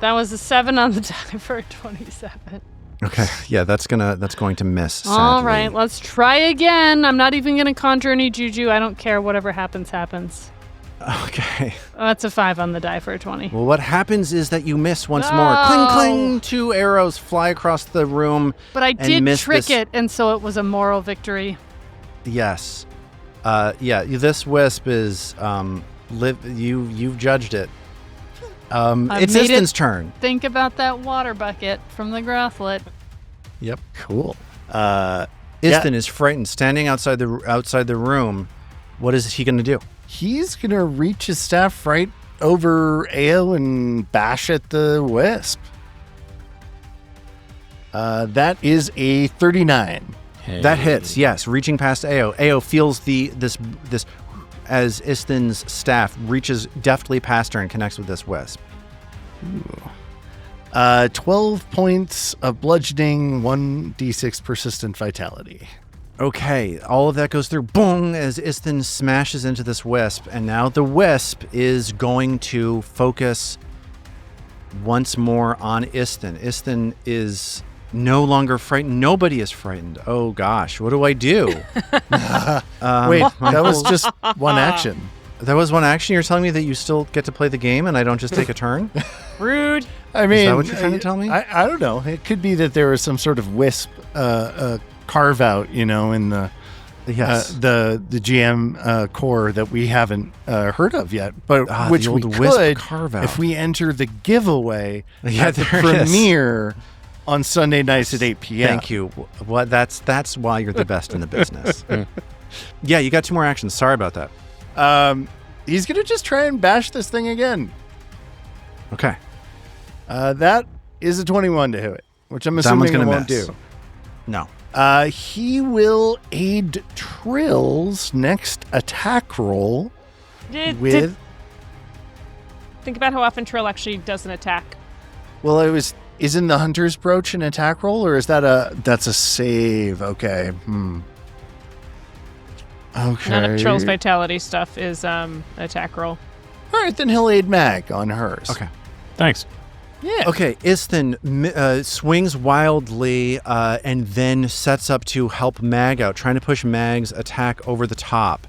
That was a 7 on the die for a 27. Okay, yeah, that's going to miss. Sadly. All right, let's try again. I'm not even going to conjure any juju. I don't care. Whatever happens, happens. Okay. Oh, that's a 5 on the die for a 20. Well, what happens is that you miss once more. Cling, cling. 2 arrows fly across the room. But I did trick this... it, and so it was a moral victory. Yes. This wisp is you've judged it. It's Istan's turn. Think about that water bucket from the Grathlet. Yep. Cool. Istan is frightened, standing outside the room. What is he going to do? He's going to reach his staff right over Ao and bash at the wisp. That is a 39. Hey. That hits, yes, reaching past Ao. Ao feels this as Istan's staff reaches deftly past her and connects with this wisp. Ooh. 12 points of bludgeoning, 1d6 persistent vitality. Okay, all of that goes through, boom, as Istan smashes into this wisp, and now the wisp is going to focus once more on Istan. Istan is no longer frightened. Nobody is frightened. Oh gosh, what do I do? Wait, that was just one action. That was one action? You're telling me that you still get to play the game and I don't just take a turn? Rude. I mean, is that what you're trying to tell me? I don't know. It could be that there was some sort of wisp carve out, in the the GM core that we haven't heard of yet, but which we could carve out. if we enter the giveaway at the there it is. premiere on Sunday nights at 8 p.m. Thank you. Well, that's why you're the best in the business. Yeah, you got 2 more actions. Sorry about that. He's going to just try and bash this thing again. Okay. That is a 21 to hit, which I'm assuming it won't do. No. He will aid Trill's next attack roll with... Think about how often Trill actually does an attack. Well, isn't the Hunter's Brooch an attack roll, or is that's a save? Okay. Okay. None of Trill's vitality stuff is an attack roll. All right, then he'll aid Mag on hers. Okay. Thanks. Yeah. Okay, Istan swings wildly and then sets up to help Mag out, trying to push Mag's attack over the top.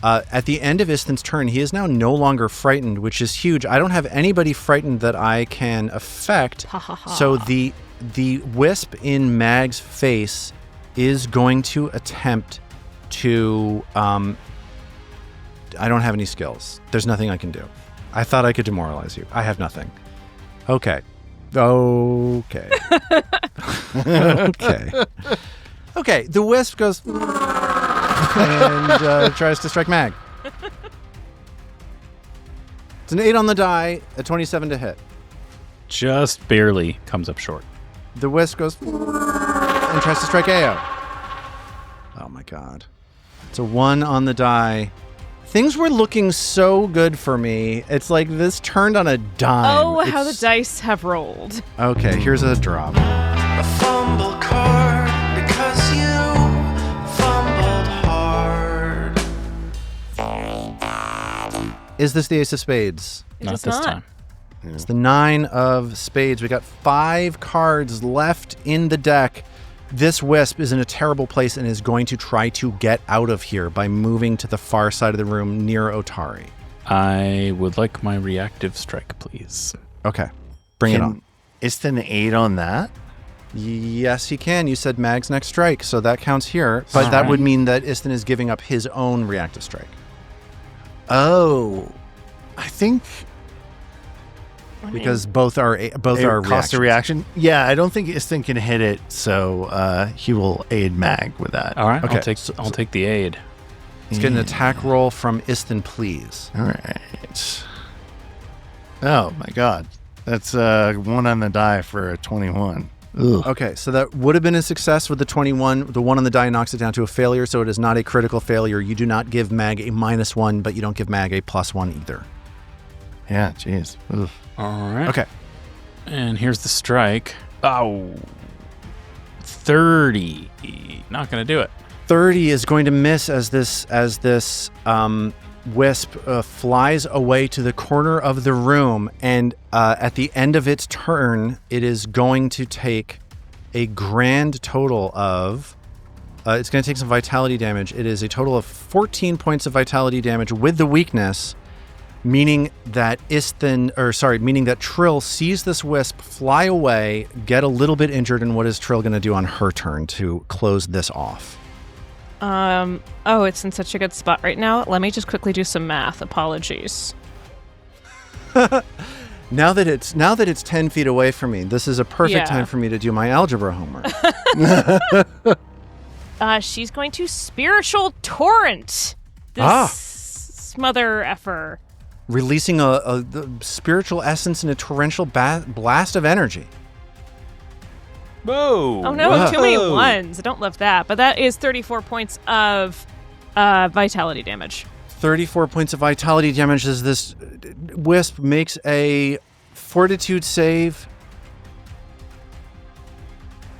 At the end of Istan's turn, he is now no longer frightened, which is huge. I don't have anybody frightened that I can affect. So the wisp in Mag's face is going to attempt to... I don't have any skills. There's nothing I can do. I thought I could demoralize you. I have nothing. Okay. Okay. The wisp goes and tries to strike Mag. It's an 8 on the die, a 27 to hit. Just barely comes up short. The wisp goes and tries to strike Ao. Oh my god. It's a 1 on the die. Things were looking so good for me. It's like this turned on a dime. Oh, how the dice have rolled. Okay, here's a drop. A fumble card because you fumbled hard. Is this the Ace of Spades? Not this time. It's the 9 of Spades. We got 5 cards left in the deck. This wisp is in a terrible place and is going to try to get out of here by moving to the far side of the room near Otari. I would like my reactive strike, please. Okay. Bring it on. Istan aid on that? Yes, he can. You said Mag's next strike, so that counts here. But that would mean that Istan is giving up his own reactive strike. Oh. I think... Because both are cost a reaction. Yeah, I don't think Istan can hit it, so he will aid Mag with that. All right, Okay, I'll take the aid. Let's get an attack roll from Istan, please. All right. Oh my god, that's 1 on the die for a 21. Ugh. Okay, so that would have been a success with the 21. The 1 on the die knocks it down to a failure, so it is not a critical failure. You do not give Mag a -1, but you don't give Mag a +1 either. Yeah, jeez. Ugh. All right. Okay. And here's the strike. Oh. 30. Not going to do it. 30 is going to miss as this wisp flies away to the corner of the room, and at the end of its turn, it is going to take a grand total of... it's going to take some vitality damage. It is a total of 14 points of vitality damage with the weakness, meaning that Trill sees this wisp fly away, get a little bit injured, and what is Trill going to do on her turn to close this off? It's in such a good spot right now. Let me just quickly do some math. Apologies. Now that it's 10 feet away from me, this is a perfect time for me to do my algebra homework. She's going to spiritual torrent this mother effer. Releasing a spiritual essence in a torrential blast of energy. Whoa! Oh no, too many ones. I don't love that. But that is 34 points of vitality damage. 34 points of vitality damage as this wisp makes a fortitude save.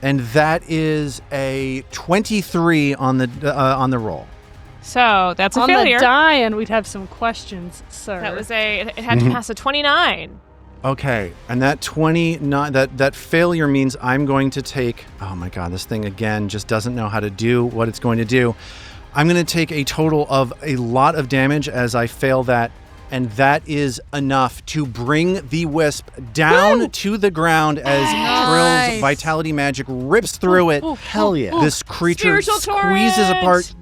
And that is a 23 on the roll. So that's a on failure. On the die, and we'd have some questions, sir. It had to pass a 29. Okay, and that 29, that failure means I'm going to take, oh my god, this thing again just doesn't know how to do what it's going to do. I'm going to take a total of a lot of damage as I fail that, and that is enough to bring the wisp down to the ground as Trill's vitality magic rips through it. Hell yeah. This creature Spiritual squeezes torrent! apart,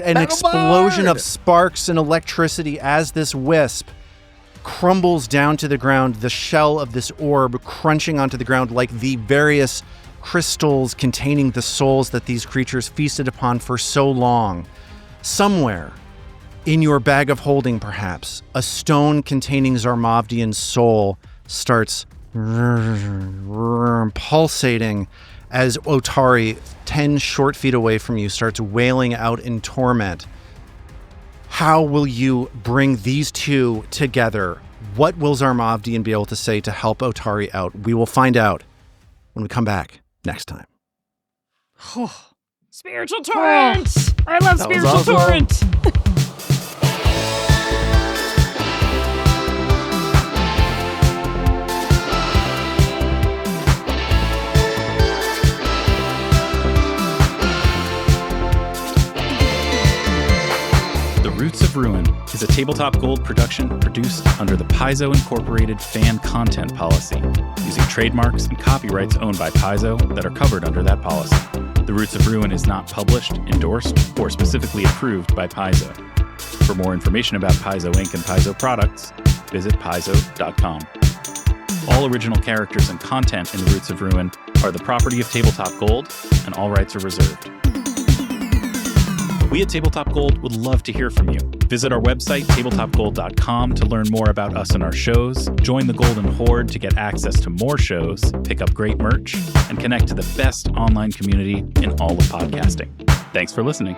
an explosion of sparks and electricity as this wisp crumbles down to the ground, the shell of this orb crunching onto the ground like the various crystals containing the souls that these creatures feasted upon for so long. Somewhere in your bag of holding, perhaps, a stone containing Zarmavdian's soul starts pulsating as Otari, 10 short feet away from you, starts wailing out in torment. How will you bring these two together? What will Zarmavdian be able to say to help Otari out? We will find out when we come back next time. Spiritual torrent! I love That spiritual was awesome. torrent! The Roots of Ruin is a Tabletop Gold production produced under the Paizo Incorporated fan content policy, using trademarks and copyrights owned by Paizo that are covered under that policy. The Roots of Ruin is not published, endorsed, or specifically approved by Paizo. For more information about Paizo Inc. and Paizo products, visit paizo.com. All original characters and content in The Roots of Ruin are the property of Tabletop Gold, and all rights are reserved. We at Tabletop Gold would love to hear from you. Visit our website, tabletopgold.com, to learn more about us and our shows, join the Golden Horde to get access to more shows, pick up great merch, and connect to the best online community in all of podcasting. Thanks for listening.